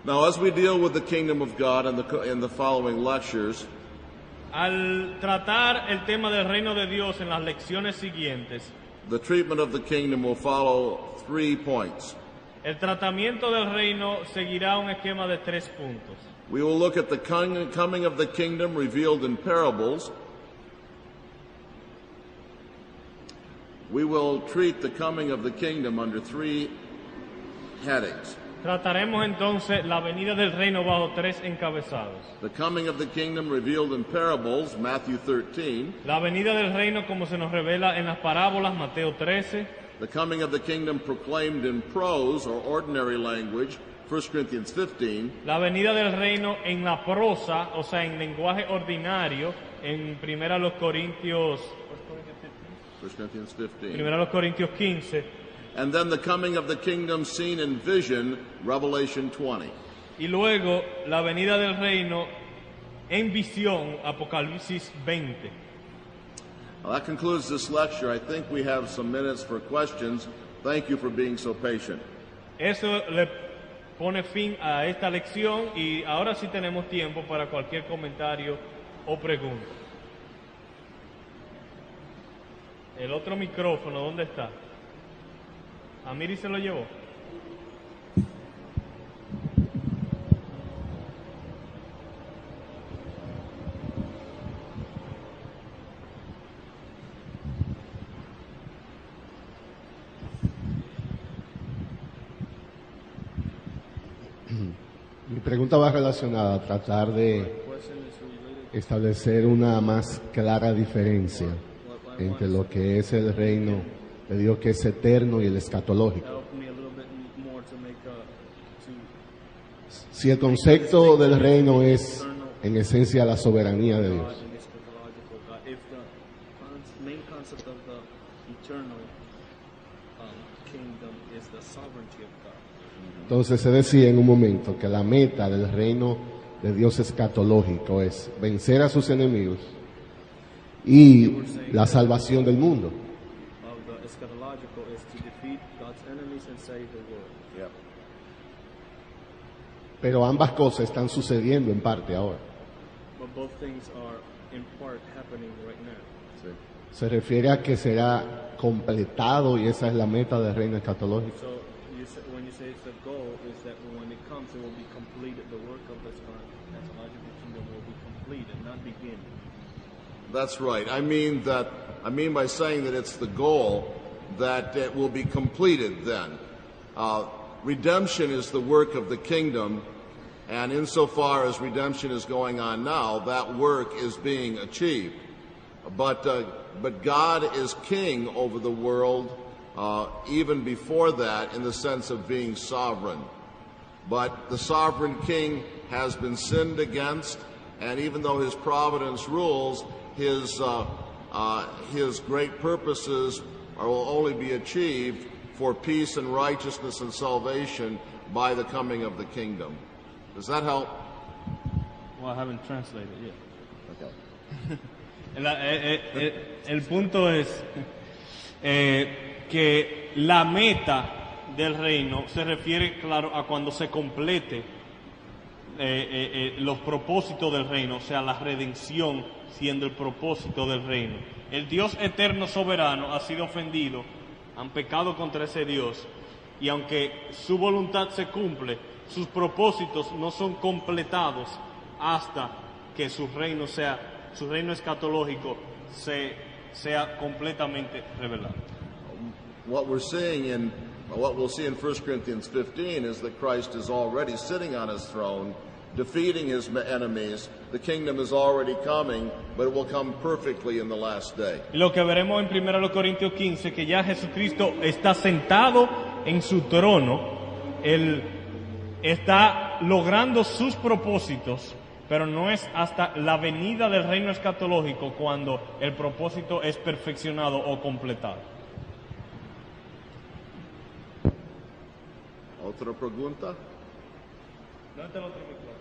Speaker 1: Now, as we deal with the kingdom of God in the following lectures,
Speaker 2: Al tratar el tema del reino de Dios en las lecciones siguientes,
Speaker 1: the treatment of the kingdom will follow 3 points.
Speaker 2: el tratamiento del reino seguirá un esquema de 3 puntos.
Speaker 1: We will look at the coming of the kingdom revealed in parables. We will treat the coming of the kingdom under 3 headings.
Speaker 2: Trataremos entonces la venida del reino bajo 3 encabezados.
Speaker 1: The coming of the kingdom revealed in parables, Matthew 13.
Speaker 2: La venida del reino como se nos revela en las parábolas, Mateo 13.
Speaker 1: The coming of the kingdom proclaimed in prose or ordinary language, 1 Corinthians 15.
Speaker 2: La venida del reino en la prosa, o sea, en lenguaje ordinario, en 1 Corintios
Speaker 1: 1 Corinthians 15.
Speaker 2: 1 Corintios 15.
Speaker 1: And then the coming of the kingdom seen in vision, Revelation 20.
Speaker 2: Y luego la venida del reino en visión, Apocalipsis 20.
Speaker 1: That concludes this lecture. I think we have some minutes for questions. Thank you for being so patient.
Speaker 2: Eso le pone fin a esta lección y ahora sí tenemos tiempo para cualquier comentario o pregunta. El otro micrófono, ¿dónde está? ¿Amiri se lo llevó?
Speaker 3: Mi pregunta va relacionada a tratar de establecer una más clara diferencia entre lo que es el reino de Dios, que es eterno, y el escatológico. Si el concepto del reino es en esencia la soberanía de Dios, entonces se decía en un momento que la meta del reino de Dios escatológico es vencer a sus enemigos y la salvación del mundo. Pero ambas cosas están sucediendo en parte ahora. Se refiere a que será completado y esa es la meta del reino escatológico.
Speaker 4: When you say it's the goal, is that when it comes, it will be completed. The work of the eschatological kingdom will be completed, not begin.
Speaker 1: That's right. I mean by saying that it's the goal, that it will be completed then. Redemption is the work of the kingdom, and insofar as redemption is going on now, that work is being achieved. But God is king over the world, even before that, in the sense of being sovereign. But the sovereign king has been sinned against, and even though his providence rules, his great purposes will only be achieved for peace and righteousness and salvation by the coming of the kingdom. Does that help?
Speaker 2: Well, I haven't translated yet.
Speaker 1: Okay.
Speaker 2: El punto es que la meta del reino se refiere, claro, a cuando se complete los propósitos del reino, o sea, la redención siendo el propósito del reino. El Dios eterno soberano ha sido ofendido, han pecado contra ese Dios, y aunque su voluntad se cumple, sus propósitos no son completados hasta que su reino escatológico sea completamente revelado.
Speaker 1: What we'll see in 1 Corinthians 15 is that Christ is already sitting on his throne, defeating his enemies. The kingdom is already coming, but it will come perfectly in the last day.
Speaker 2: Lo que veremos en 1 Corintios 15, que ya Jesucristo está sentado en su trono, Él está logrando sus propósitos, pero no es hasta la venida del reino escatológico cuando el propósito es perfeccionado o completado.
Speaker 1: Otra pregunta?
Speaker 2: ¿Dónde está el otro micrófono?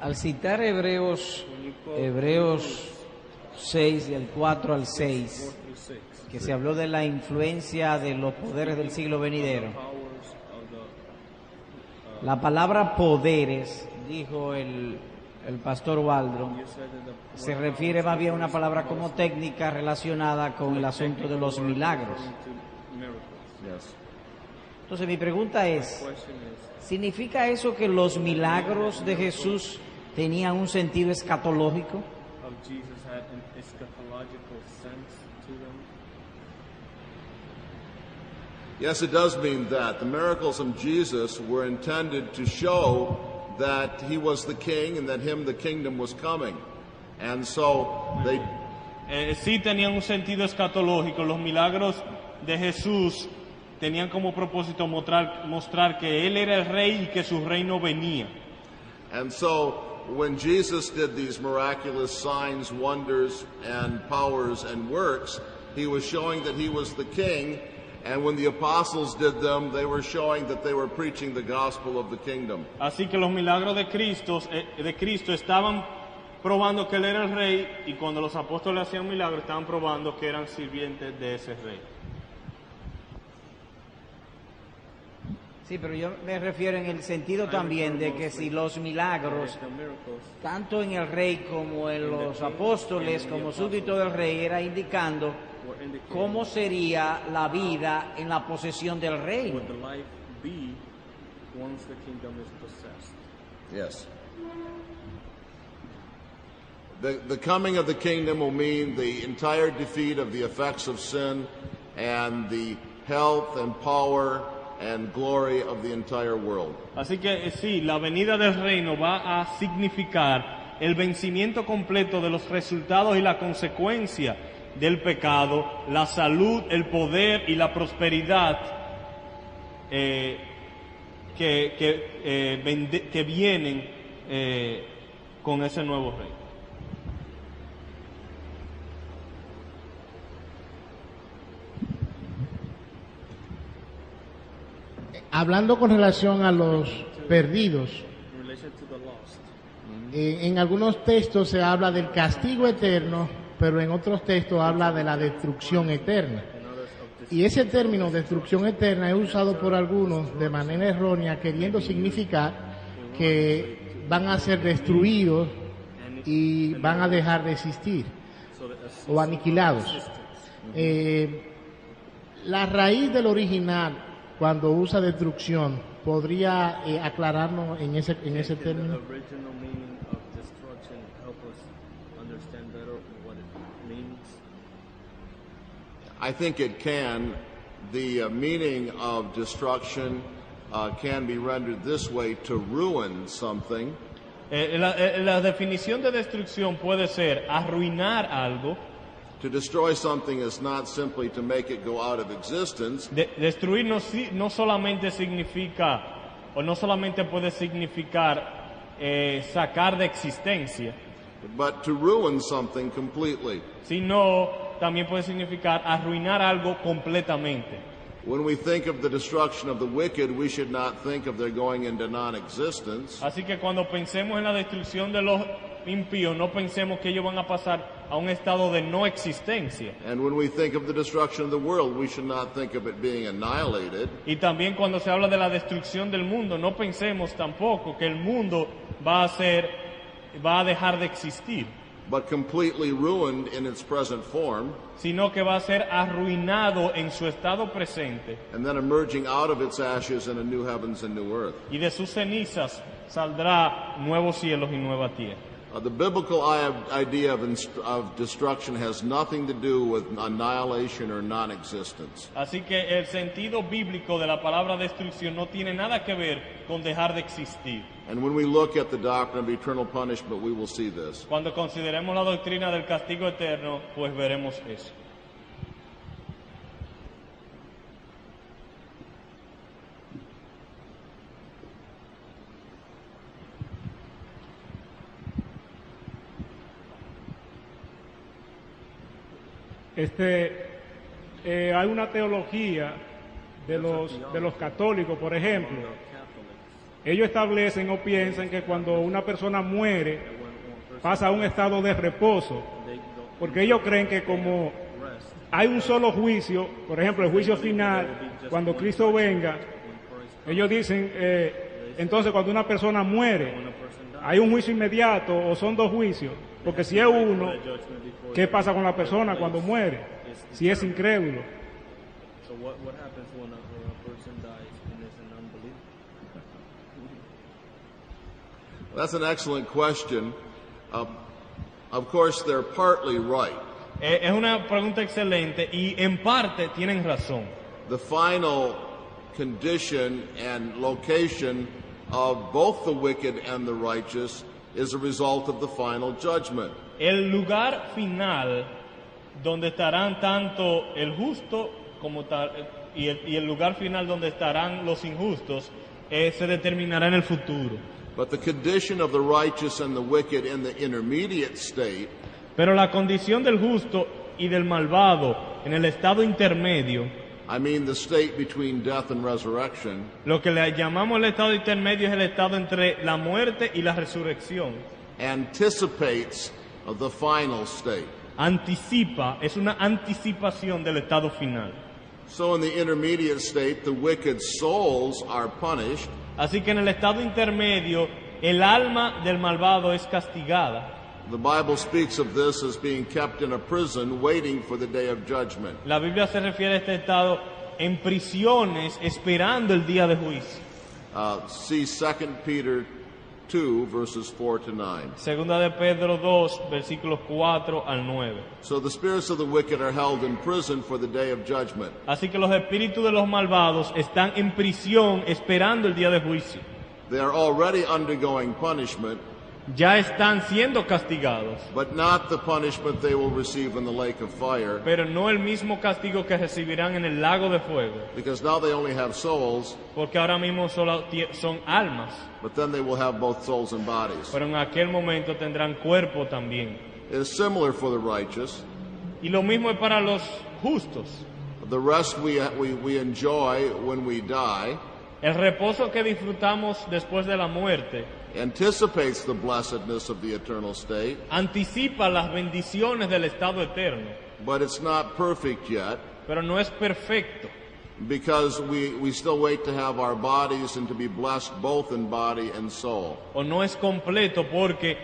Speaker 5: Al citar Hebreos 6, del 4 al 6, que se habló de la influencia de los poderes del siglo venidero, la palabra poderes, dijo el pastor Waldron, se refiere más bien a una palabra como técnica relacionada con el asunto de los milagros. Entonces mi pregunta es, ¿significa eso que los milagros de Jesús tenían un sentido escatológico?
Speaker 1: Yes, it does mean that. The miracles of Jesus were intended to show that he was the king and that the kingdom was coming. And so they...
Speaker 2: Sí tenían un sentido escatológico. Los milagros de Jesús tenían como propósito mostrar que Él era el rey y que su reino venía.
Speaker 1: And so when Jesus did these miraculous signs, wonders, and powers and works, he was showing that he was the king And when the apostles did them, they were showing that they were preaching the gospel of the kingdom.
Speaker 2: Así que los milagros de Cristo estaban probando que él era el rey, y cuando los apóstoles hacían milagros estaban probando que eran sirvientes de ese rey.
Speaker 5: Sí, pero yo me refiero en el sentido también de que si los milagros, tanto en el rey como en los apóstoles, como súbdito del rey, era indicando cómo sería la vida en la posesión del reino.
Speaker 4: Would the life be once the kingdom is possessed?
Speaker 1: Yes. The coming of the kingdom will mean the entire defeat of the effects of sin and the health and power and glory of the entire world.
Speaker 2: Así que sí, la venida del reino va a significar el vencimiento completo de los resultados y la consecuencia del pecado, la salud, el poder y la prosperidad que vienen con ese nuevo rey.
Speaker 6: Hablando con relación a los perdidos,
Speaker 4: In relation to the lost,
Speaker 6: en algunos textos se habla del castigo eterno, pero en otros textos habla de la destrucción eterna. Y ese término destrucción eterna es usado por algunos de manera errónea, queriendo significar que van a ser destruidos y van a dejar de existir o aniquilados. La raíz del original, cuando usa destrucción, ¿podría aclararnos en ese término?
Speaker 4: the original meaning of destruction help us understand better what it means.
Speaker 1: I think it can. The meaning of destruction can be rendered this way: to ruin something.
Speaker 2: La definición de destrucción puede ser arruinar algo.
Speaker 1: To destroy something is not simply to make it go out of existence.
Speaker 2: Destruir no solamente significa, o no solamente puede significar sacar de existencia,
Speaker 1: But to ruin something completely.
Speaker 2: sino también puede significar arruinar algo completamente.
Speaker 1: When we think of the destruction of the wicked, we should not think of their going into non-existence.
Speaker 2: Así que cuando pensemos en la destrucción de los impíos, no pensemos que ellos van a pasar a un estado de no existencia.
Speaker 1: And when we think of the destruction of the world, we should not think of it being annihilated.
Speaker 2: Y también cuando se habla de la destrucción del mundo, no pensemos tampoco que el mundo va a dejar de existir,
Speaker 1: but completely ruined in its present form,
Speaker 2: sino que va a ser arruinado en su estado presente,
Speaker 1: and then emerging out of its ashes in a new heavens and new earth.
Speaker 2: y de sus cenizas saldrá nuevos cielos y nueva tierra.
Speaker 1: The biblical idea of destruction has nothing to do with annihilation or non-existence.
Speaker 2: Así que el sentido bíblico de la palabra destrucción no tiene nada que ver con dejar de existir.
Speaker 1: And when we look at the doctrine of eternal punishment, we will see this.
Speaker 2: Cuando consideremos la doctrina del castigo eterno, pues veremos eso.
Speaker 7: Hay una teología de los católicos, por ejemplo. Ellos establecen o piensan que cuando una persona muere pasa a un estado de reposo, porque ellos creen que como hay un solo juicio, por ejemplo el juicio final, cuando Cristo venga, ellos dicen, entonces cuando una persona muere, hay un juicio inmediato o son dos juicios, porque si es uno, ¿qué pasa con la persona cuando muere? Si es incrédulo.
Speaker 4: So what happens when a person dies and is an unbeliever?
Speaker 1: That's an excellent question. Of course, they're partly right.
Speaker 2: Es una pregunta excelente y en parte tienen razón.
Speaker 1: The final condition and location of both the wicked and the righteous is a result of the final judgment.
Speaker 2: El lugar final donde estarán tanto el justo como y el lugar final donde estarán los injustos se determinará en el futuro.
Speaker 1: But the condition of the righteous and the wicked in the intermediate state
Speaker 2: Pero la condición del justo y del malvado en el estado intermedio
Speaker 1: I mean the state between death and resurrection,
Speaker 2: Lo que le llamamos el estado intermedio es el estado entre la muerte y la resurrección.
Speaker 1: anticipates the final state.
Speaker 2: Anticipa, es una anticipación del estado final.
Speaker 1: So in the intermediate state, the wicked souls are punished,
Speaker 2: Así que en el estado intermedio, el alma del malvado es castigada.
Speaker 1: the Bible speaks of this as being kept in a prison waiting for the day of judgment.
Speaker 2: La Biblia se refiere a este estado en prisiones esperando el día de juicio.
Speaker 1: See 2 Peter 2, verses 4 to 9.
Speaker 2: Segunda de Pedro 2, versículos 4 al 9.
Speaker 1: So the spirits of the wicked are held in prison for the day of judgment.
Speaker 2: Así que los espíritus de los malvados están en prisión esperando el día de juicio.
Speaker 1: They are already undergoing punishment,
Speaker 2: Ya están siendo castigados,
Speaker 1: but not the punishment they will receive in the lake of fire,
Speaker 2: pero no el mismo castigo que recibirán en el lago de fuego,
Speaker 1: because now they only have souls,
Speaker 2: porque ahora mismo solo son almas,
Speaker 1: but then they will have both souls and bodies.
Speaker 2: pero en aquel momento tendrán cuerpo también.
Speaker 1: It is similar for the righteous.
Speaker 2: Y lo mismo es para los justos.
Speaker 1: The rest we enjoy when we die
Speaker 2: El reposo que disfrutamos después de la muerte
Speaker 1: anticipates the blessedness of the eternal state,
Speaker 2: anticipa las bendiciones del estado eterno,
Speaker 1: but it's not perfect yet,
Speaker 2: pero no es perfecto,
Speaker 1: because we still wait to have our bodies and to be blessed both in body and soul.
Speaker 2: o no es completo porque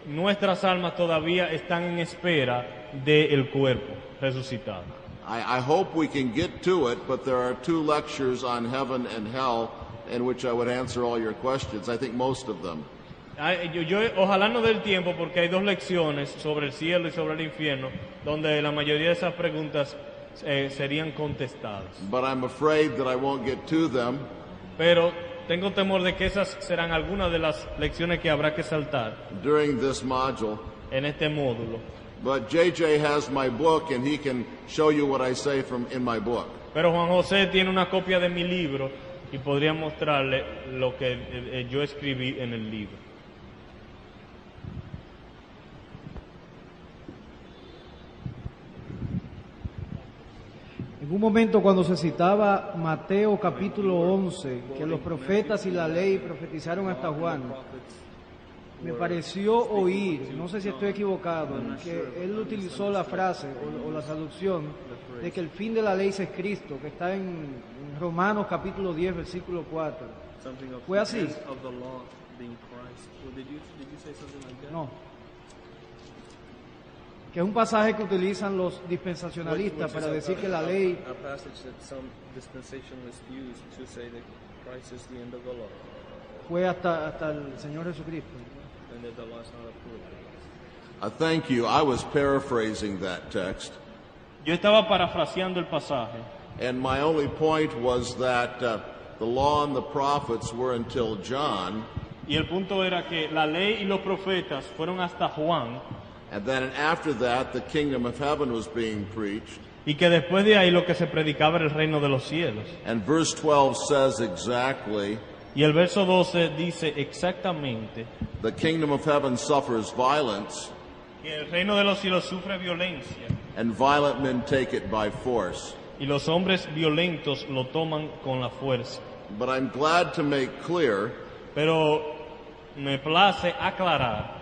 Speaker 2: nuestras almas todavía están en espera del cuerpo resucitado.
Speaker 1: I hope we can get to it, but there are 2 lectures on heaven and hell in which I would answer all your questions. I think most of them.
Speaker 2: Ojalá no dé el tiempo porque hay 2 lecciones sobre el cielo y sobre el infierno donde la mayoría de esas preguntas serían contestadas.
Speaker 1: But I'm afraid that I won't get to them,
Speaker 2: Pero tengo temor de que esas serán algunas de las lecciones que habrá que saltar
Speaker 1: during this module.
Speaker 2: en este módulo.
Speaker 1: But JJ has my book and he can show you what I say in my book.
Speaker 2: Pero Juan José tiene una copia de mi libro y podría mostrarle lo que yo escribí en el libro.
Speaker 8: En un momento cuando se citaba Mateo capítulo 11, que los profetas y la ley profetizaron hasta Juan, me pareció oír, no sé si estoy equivocado, que él utilizó la frase o la traducción de que el fin de la ley es Cristo, que está en Romanos capítulo 10, versículo 4. ¿Fue así? No. Que es un pasaje que utilizan los dispensacionalistas para decir que la ley fue hasta el Señor Jesucristo.
Speaker 1: Thank you. I was paraphrasing that text,
Speaker 2: Yo estaba parafraseando el pasaje
Speaker 1: and my only point was that the law and the prophets were until John,
Speaker 2: y el punto era que la ley y los profetas fueron hasta Juan
Speaker 1: and then after that the kingdom of heaven was being preached.
Speaker 2: y que después de ahí lo que se predicaba era el reino de los cielos.
Speaker 1: And verse 12 says exactly,
Speaker 2: Y el verso 12 dice exactamente
Speaker 1: the kingdom of heaven suffers violence,
Speaker 2: que el reino de los cielos sufre violencia
Speaker 1: and violent men take it by force.
Speaker 2: y los hombres violentos lo toman con la fuerza.
Speaker 1: But I'm glad to make clear
Speaker 2: Pero me place aclarar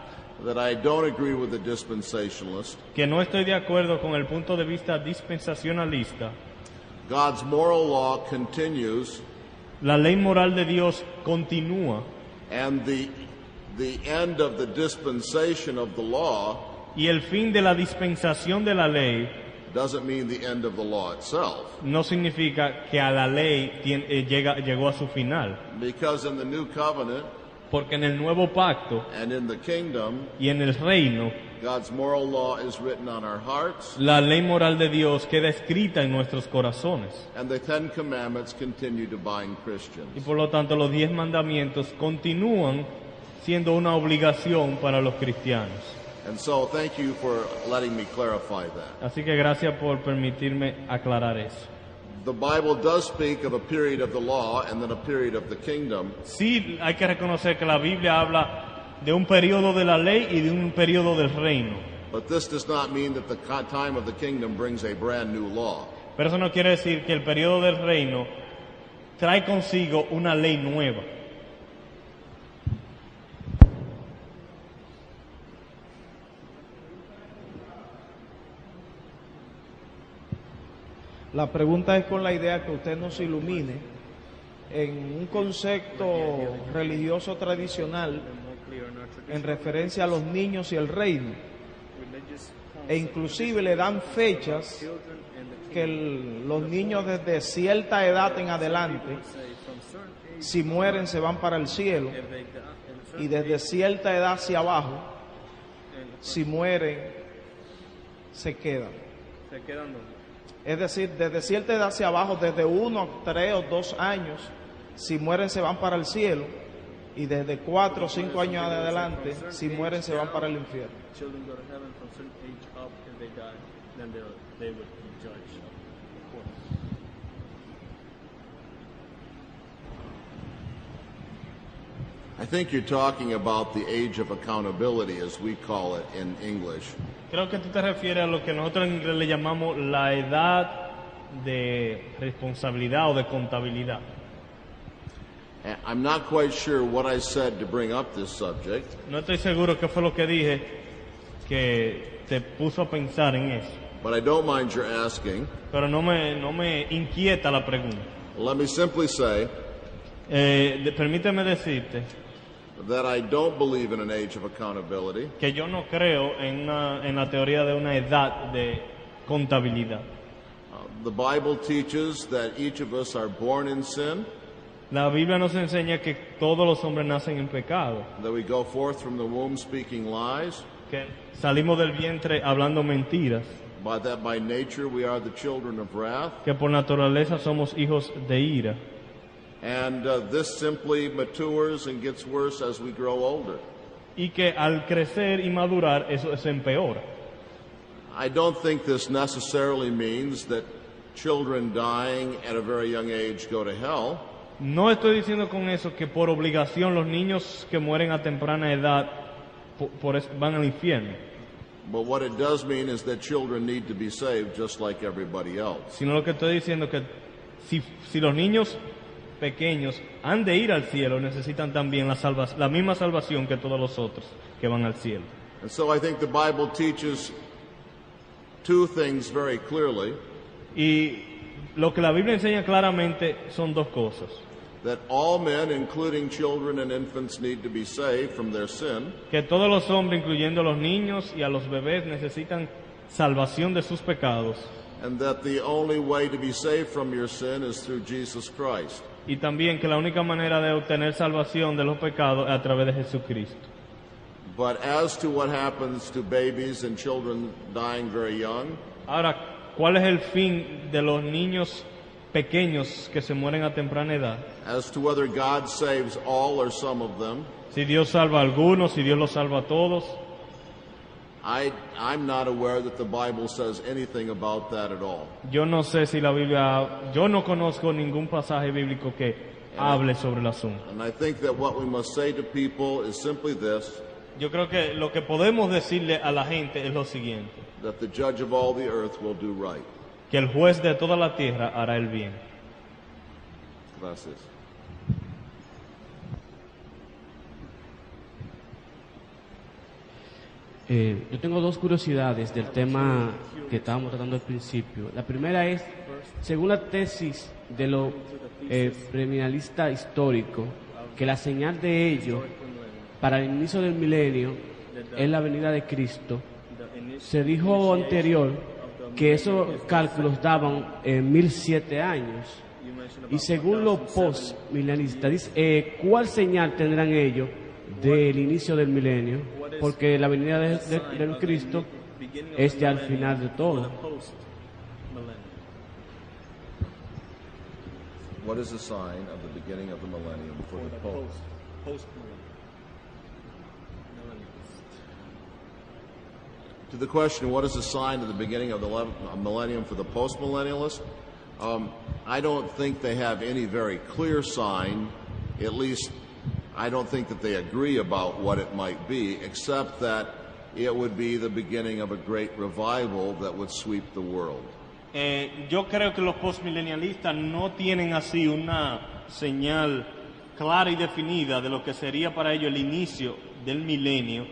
Speaker 1: that I don't agree with the dispensationalist.
Speaker 2: que no estoy de acuerdo con el punto de vista dispensacionalista.
Speaker 1: God's moral law continues,
Speaker 2: La ley moral de Dios continúa
Speaker 1: and the end of the dispensation of the law
Speaker 2: y el fin de la dispensación de la ley
Speaker 1: doesn't mean the end of the law itself.
Speaker 2: no significa que a la ley llegó a su final,
Speaker 1: Because in the new covenant
Speaker 2: porque en el nuevo pacto
Speaker 1: and in the kingdom,
Speaker 2: y en el reino,
Speaker 1: God's moral law is written on our hearts,
Speaker 2: la ley moral de Dios queda escrita en nuestros corazones.
Speaker 1: and the 10 Commandments continue to bind
Speaker 2: Y
Speaker 1: Christians.
Speaker 2: por lo tanto los 10 mandamientos continúan siendo una obligación para los cristianos.
Speaker 1: And so thank you for letting me clarify that.
Speaker 2: Así que gracias por permitirme aclarar eso.
Speaker 1: The Bible does speak of a period of the law and then a period of the kingdom,
Speaker 2: Sí, hay que reconocer que la Biblia habla de un periodo de la ley y de un periodo del reino.
Speaker 1: but this does not mean that the time of the kingdom brings a brand new law.
Speaker 2: Pero eso no quiere decir que el periodo del reino trae consigo una ley nueva.
Speaker 9: La pregunta es con la idea que usted nos ilumine en un concepto religioso tradicional en referencia a los niños y el reino, e inclusive le dan fechas que los niños desde cierta edad en adelante, si mueren se van para el cielo, y desde cierta edad hacia abajo, si mueren se quedan. Es decir, desde cierta edad hacia abajo, desde 1, 3 o 2 años, si mueren se van para el cielo, y desde 4 o 5 años adelante, si mueren se van para el infierno.
Speaker 1: I think you're talking about the age of accountability, as we call it in English.
Speaker 2: Creo que tú te refieres a lo que nosotros en inglés le llamamos la edad de responsabilidad o de contabilidad.
Speaker 1: I'm not quite sure what I said to bring up this subject,
Speaker 2: No estoy seguro qué fue lo que dije que te puso a pensar en eso,
Speaker 1: but I don't mind your asking.
Speaker 2: pero no me inquieta la pregunta.
Speaker 1: Let me simply say
Speaker 2: Permíteme decirte
Speaker 1: that I don't believe in an age of accountability.
Speaker 2: que yo no creo en la teoría de una edad de contabilidad.
Speaker 1: The Bible teaches that each of us are born in sin,
Speaker 2: La Biblia nos enseña que todos los hombres nacen en pecado,
Speaker 1: that we go forth from the womb speaking lies,
Speaker 2: que salimos del vientre hablando mentiras,
Speaker 1: that by nature we are the children of wrath,
Speaker 2: que por naturaleza somos hijos de ira,
Speaker 1: and this simply matures and gets worse as we grow older.
Speaker 2: y que al crecer y madurar eso se empeora.
Speaker 1: I don't think this necessarily means that children dying at a very young age go to hell.
Speaker 2: No estoy diciendo con eso que por obligación los niños que mueren a temprana edad van al infierno,
Speaker 1: But what it does mean is that children need to be saved just like everybody else.
Speaker 2: sino lo que estoy diciendo que si los niños pequeños han de ir al cielo, necesitan también la misma salvación que todos los otros que van al cielo.
Speaker 1: And so I think the Bible teaches two things very clearly:
Speaker 2: Y lo que la Biblia enseña claramente son dos cosas:
Speaker 1: that all men, including children and infants, need to be saved from their sin,
Speaker 2: que todos los hombres, incluyendo a los niños y a los bebés, necesitan salvación de sus pecados,
Speaker 1: and that the only way to be saved from your sin is through Jesus Christ.
Speaker 2: y también que la única manera de obtener salvación de los pecados es a través de Jesucristo.
Speaker 1: But as to what happens to babies and children dying very young,
Speaker 2: Ahora, ¿cuál es el fin de los niños pequeños que se mueren a temprana edad?
Speaker 1: as to whether God saves all or some of them,
Speaker 2: Si Dios salva a algunos, si Dios los salva a todos,
Speaker 1: I'm not aware that the Bible says anything about that at all.
Speaker 2: yo no sé si la Biblia, yo no conozco ningún pasaje bíblico que hable sobre el asunto.
Speaker 1: And I think that what we must say to people is simply this:
Speaker 2: Yo creo que lo que podemos decirle a la gente es lo siguiente:
Speaker 1: that the judge of all the earth will do right.
Speaker 2: que el juez de toda la tierra hará el bien.
Speaker 1: Gracias.
Speaker 10: Yo tengo dos curiosidades del tema que estábamos tratando al principio. La primera es, según la tesis de los premilenialistas históricos, que la señal de ellos para el inicio del milenio es la venida de Cristo. Se dijo anterior que esos cálculos daban 1007 años. Y según los postmilenistas, ¿cuál señal tendrán ellos del inicio del milenio? Porque la venida de Cristo es ya al final de todo.
Speaker 1: What is the sign of the beginning of the millennium for the post? To the question, what is the sign of the beginning of the millennium for the post-millennialist? I don't think they have any very clear sign. At least, I don't think that they agree about what it might be, except that it would be the beginning of a great revival that would sweep the world.
Speaker 2: Yo creo que los postmilenialistas no tienen así una señal clara y definida de lo que sería para ellos el inicio del milenio.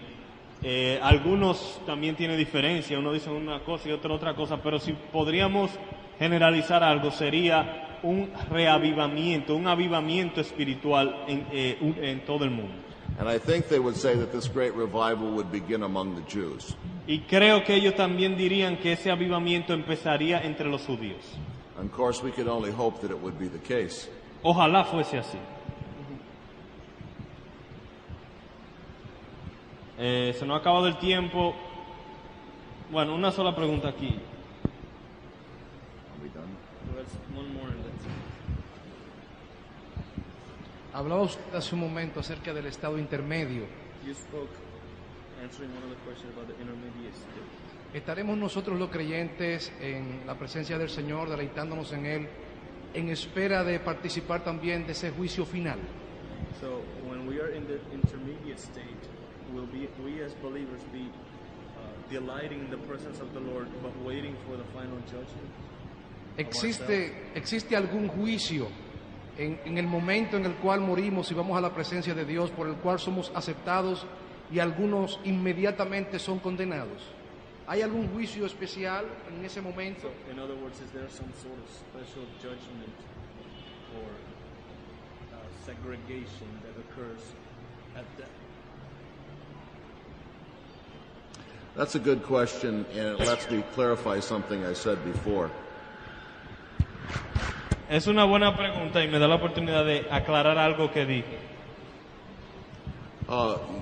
Speaker 2: Algunos también tienen diferencia, uno dice una cosa y otro otra cosa, pero si podríamos generalizar algo sería un reavivamiento, un avivamiento espiritual en todo el mundo.
Speaker 1: And I think they would say that this great revival would begin among the Jews.
Speaker 2: Y creo que ellos también dirían que ese avivamiento empezaría entre los judíos.
Speaker 1: And of course, we could only hope that it would be the case.
Speaker 2: Ojalá fuese así. Se nos ha acabado el tiempo. Bueno, una sola pregunta aquí.
Speaker 1: Are we done?
Speaker 4: One more and that's it.
Speaker 11: Hablaba usted hace un momento acerca del estado intermedio.
Speaker 4: You spoke answering one of the questions about the intermediate state.
Speaker 11: ¿Estaremos nosotros los creyentes en la presencia del Señor, deleitándonos en Él, en espera de participar también de ese juicio final?
Speaker 4: So when we are in the intermediate state, will we as believers be delighting in the presence of the Lord, but waiting for the final judgment?
Speaker 11: ¿Existe algún juicio en el momento en el cual morimos y vamos a la presencia de Dios, por el cual somos aceptados y algunos inmediatamente son condenados? ¿Hay algún juicio especial en ese momento?
Speaker 4: So, in other words, is there some sort of special judgment or segregation that occurs at death?
Speaker 1: That's a good question, and it lets me clarify something I said before.
Speaker 2: Es una buena pregunta y me da la oportunidad de aclarar algo que dije.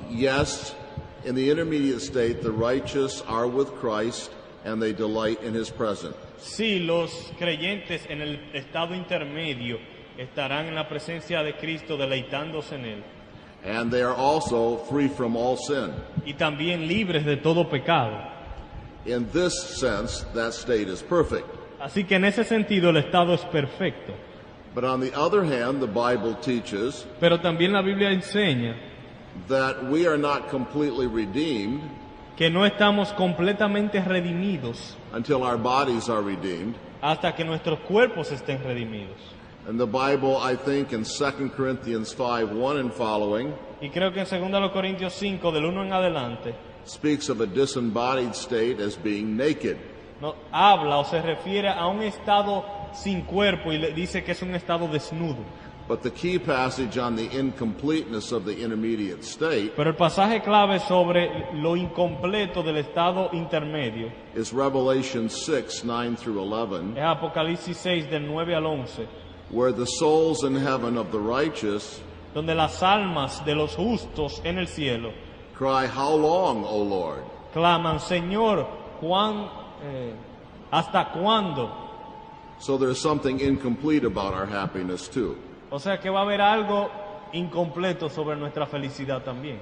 Speaker 1: Yes, in the intermediate state, the righteous are with Christ and they delight in his presence.
Speaker 2: Sí, los creyentes en el estado intermedio estarán en la presencia de Cristo deleitándose en Él.
Speaker 1: And they are also free from all sin.
Speaker 2: Y también libres de todo pecado.
Speaker 1: In this sense, that state is perfect.
Speaker 2: Así que en ese sentido el estado es perfecto.
Speaker 1: But on the other hand, the Bible teaches
Speaker 2: Pero también la Biblia enseña
Speaker 1: that we are not completely redeemed
Speaker 2: que no estamos completamente redimidos
Speaker 1: until our bodies are redeemed.
Speaker 2: hasta que nuestros cuerpos estén redimidos.
Speaker 1: And the Bible, I think, in 2 Corinthians 5:1 and following,
Speaker 2: Y creo que en 2 Corintios 5, del 1 en adelante,
Speaker 1: speaks of a disembodied state as being naked.
Speaker 2: no, habla o se refiere a un estado sin cuerpo y le dice que es un estado desnudo.
Speaker 1: But the key passage on the incompleteness of the intermediate state
Speaker 2: Pero el pasaje clave sobre lo incompleto del estado intermedio
Speaker 1: is Revelation 6:9 through 11,
Speaker 2: es Apocalipsis 6, del 9 al 11,
Speaker 1: where the souls in heaven of the righteous
Speaker 2: donde las almas de los justos en el cielo
Speaker 1: cry, "How long, O Lord?"
Speaker 2: claman, Señor, ¿hasta cuándo?
Speaker 1: So there's something incomplete about our happiness too.
Speaker 2: O sea que va a haber algo incompleto sobre nuestra felicidad también.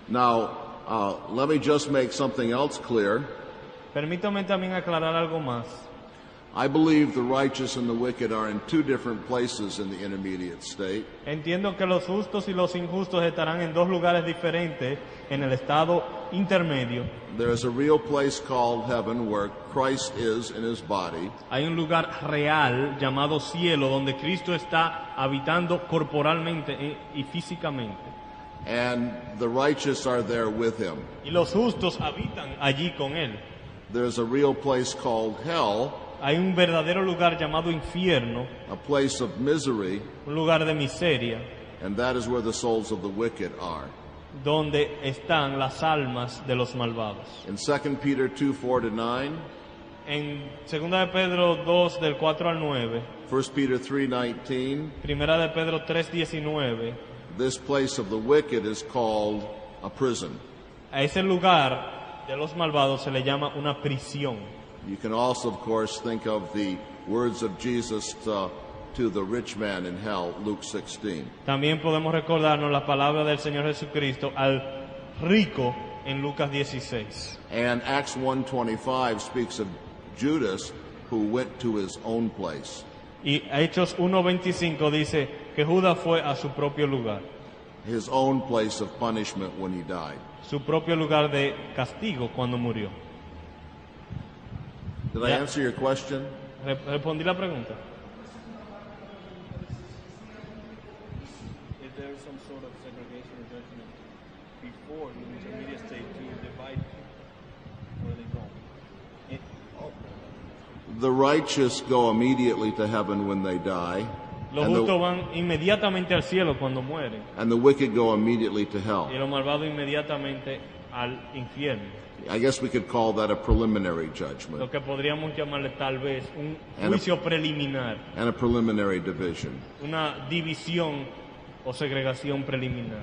Speaker 1: Now, let me just make something else clear.
Speaker 2: Permítame también aclarar algo más.
Speaker 1: I believe the righteous and the wicked are in two different places in the intermediate state.
Speaker 2: Entiendo que los justos y los injustos estarán en dos lugares diferentes en el estado intermedio.
Speaker 1: There is a real place called heaven where Christ is in his body,
Speaker 2: Hay un lugar real llamado cielo donde Cristo está habitando corporalmente y físicamente.
Speaker 1: and the righteous are there with him.
Speaker 2: Y los justos habitan allí con Él.
Speaker 1: There's a real place called hell,
Speaker 2: Hay un verdadero lugar llamado infierno,
Speaker 1: a place of misery,
Speaker 2: un lugar de miseria,
Speaker 1: and that is where the souls of the wicked are.
Speaker 2: donde están las almas de los malvados.
Speaker 1: In 2 Peter 2:4-9,
Speaker 2: En 2 de Pedro 2, del 4 al 9,
Speaker 1: 1 Peter 3:19,
Speaker 2: 1 de Pedro 3, 19,
Speaker 1: this place of the wicked is called a prison.
Speaker 2: a ese lugar de los malvados se le llama una prisión.
Speaker 1: You can also, of course, think of the words of Jesus to the rich man in hell, Luke 16.
Speaker 2: También podemos recordarnos las palabras del Señor Jesucristo al rico en Lucas 16.
Speaker 1: And Acts 1:25 speaks of Judas who went to his own place.
Speaker 2: Y Hechos 1:25 dice que Judas fue a su propio lugar,
Speaker 1: His own place of punishment when he died.
Speaker 2: su propio lugar de castigo cuando murió.
Speaker 1: Did I answer your question?
Speaker 2: Respondí la pregunta.
Speaker 4: If there is some sort of segregation or judgment before the intermediate state to divide where they go.
Speaker 1: The righteous go immediately to heaven when they die,
Speaker 2: Los justos van inmediatamente al cielo cuando mueren
Speaker 1: and the wicked go immediately to hell.
Speaker 2: y los malvados inmediatamente al infierno.
Speaker 1: I guess we could call that a preliminary judgment
Speaker 2: Lo que podríamos llamarle tal vez un
Speaker 1: And a-
Speaker 2: juicio preliminar,
Speaker 1: and a preliminary division.
Speaker 2: una división o segregación preliminar.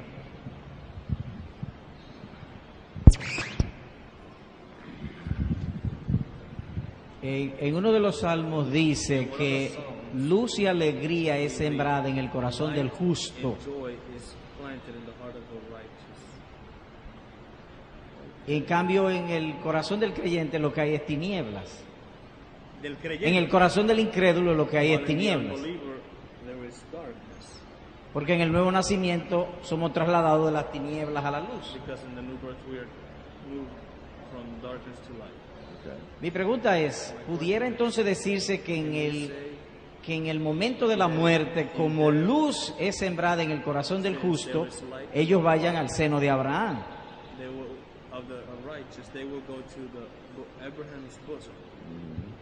Speaker 5: En uno de los salmos dice que luz y alegría es sembrada en el corazón del justo.
Speaker 4: Joy is planted in the heart of the righteous.
Speaker 5: En cambio, en el corazón del creyente lo que hay es tinieblas.
Speaker 2: Del creyente,
Speaker 5: En el corazón del incrédulo lo que hay es
Speaker 4: But in the
Speaker 5: tinieblas.
Speaker 4: unbeliever, there is darkness.
Speaker 5: Porque en el nuevo nacimiento somos trasladados de las tinieblas a la luz.
Speaker 4: Because in the new birth we are moved from darkness to light.
Speaker 5: Mi pregunta es, ¿pudiera entonces decirse que en el momento de la muerte, como luz es sembrada en el corazón del justo, ellos vayan al seno de Abraham?
Speaker 4: They will, of the righteous, they will go to Abraham's bosom.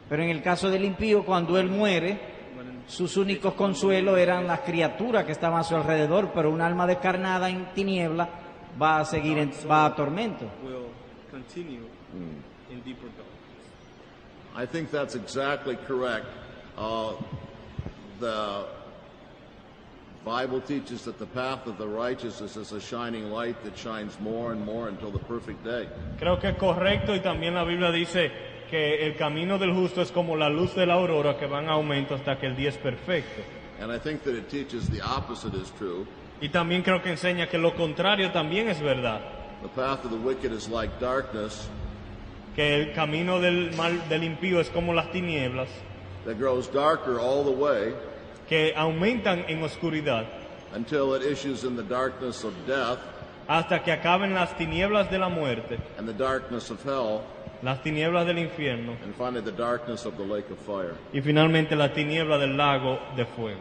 Speaker 5: Pero en el caso del impío, cuando él muere, sus únicos consuelos eran las criaturas que estaban a su alrededor, pero un alma descarnada en tiniebla va a seguir, va a tormento.
Speaker 4: Will continue in deeper darkness.
Speaker 1: I think that's exactly correct. The Bible teaches that the path of the righteous is as a shining light that shines more and more until the perfect day.
Speaker 2: creo que es correcto, y también la Biblia dice que el camino del justo es como la luz de la aurora que va en aumento hasta que el día es perfecto.
Speaker 1: And I think that it teaches the opposite is true.
Speaker 2: Y también creo que enseña que lo contrario también es verdad,
Speaker 1: The path of the wicked is like darkness
Speaker 2: que el camino del mal del impío es como las tinieblas,
Speaker 1: that grows darker all the way
Speaker 2: que aumentan en oscuridad
Speaker 1: until it issues in the darkness of death
Speaker 2: hasta que acaben las tinieblas de la muerte,
Speaker 1: and the darkness of hell,
Speaker 2: las tinieblas del infierno
Speaker 1: and finally the darkness of the lake of fire.
Speaker 2: y finalmente la tiniebla del lago de fuego.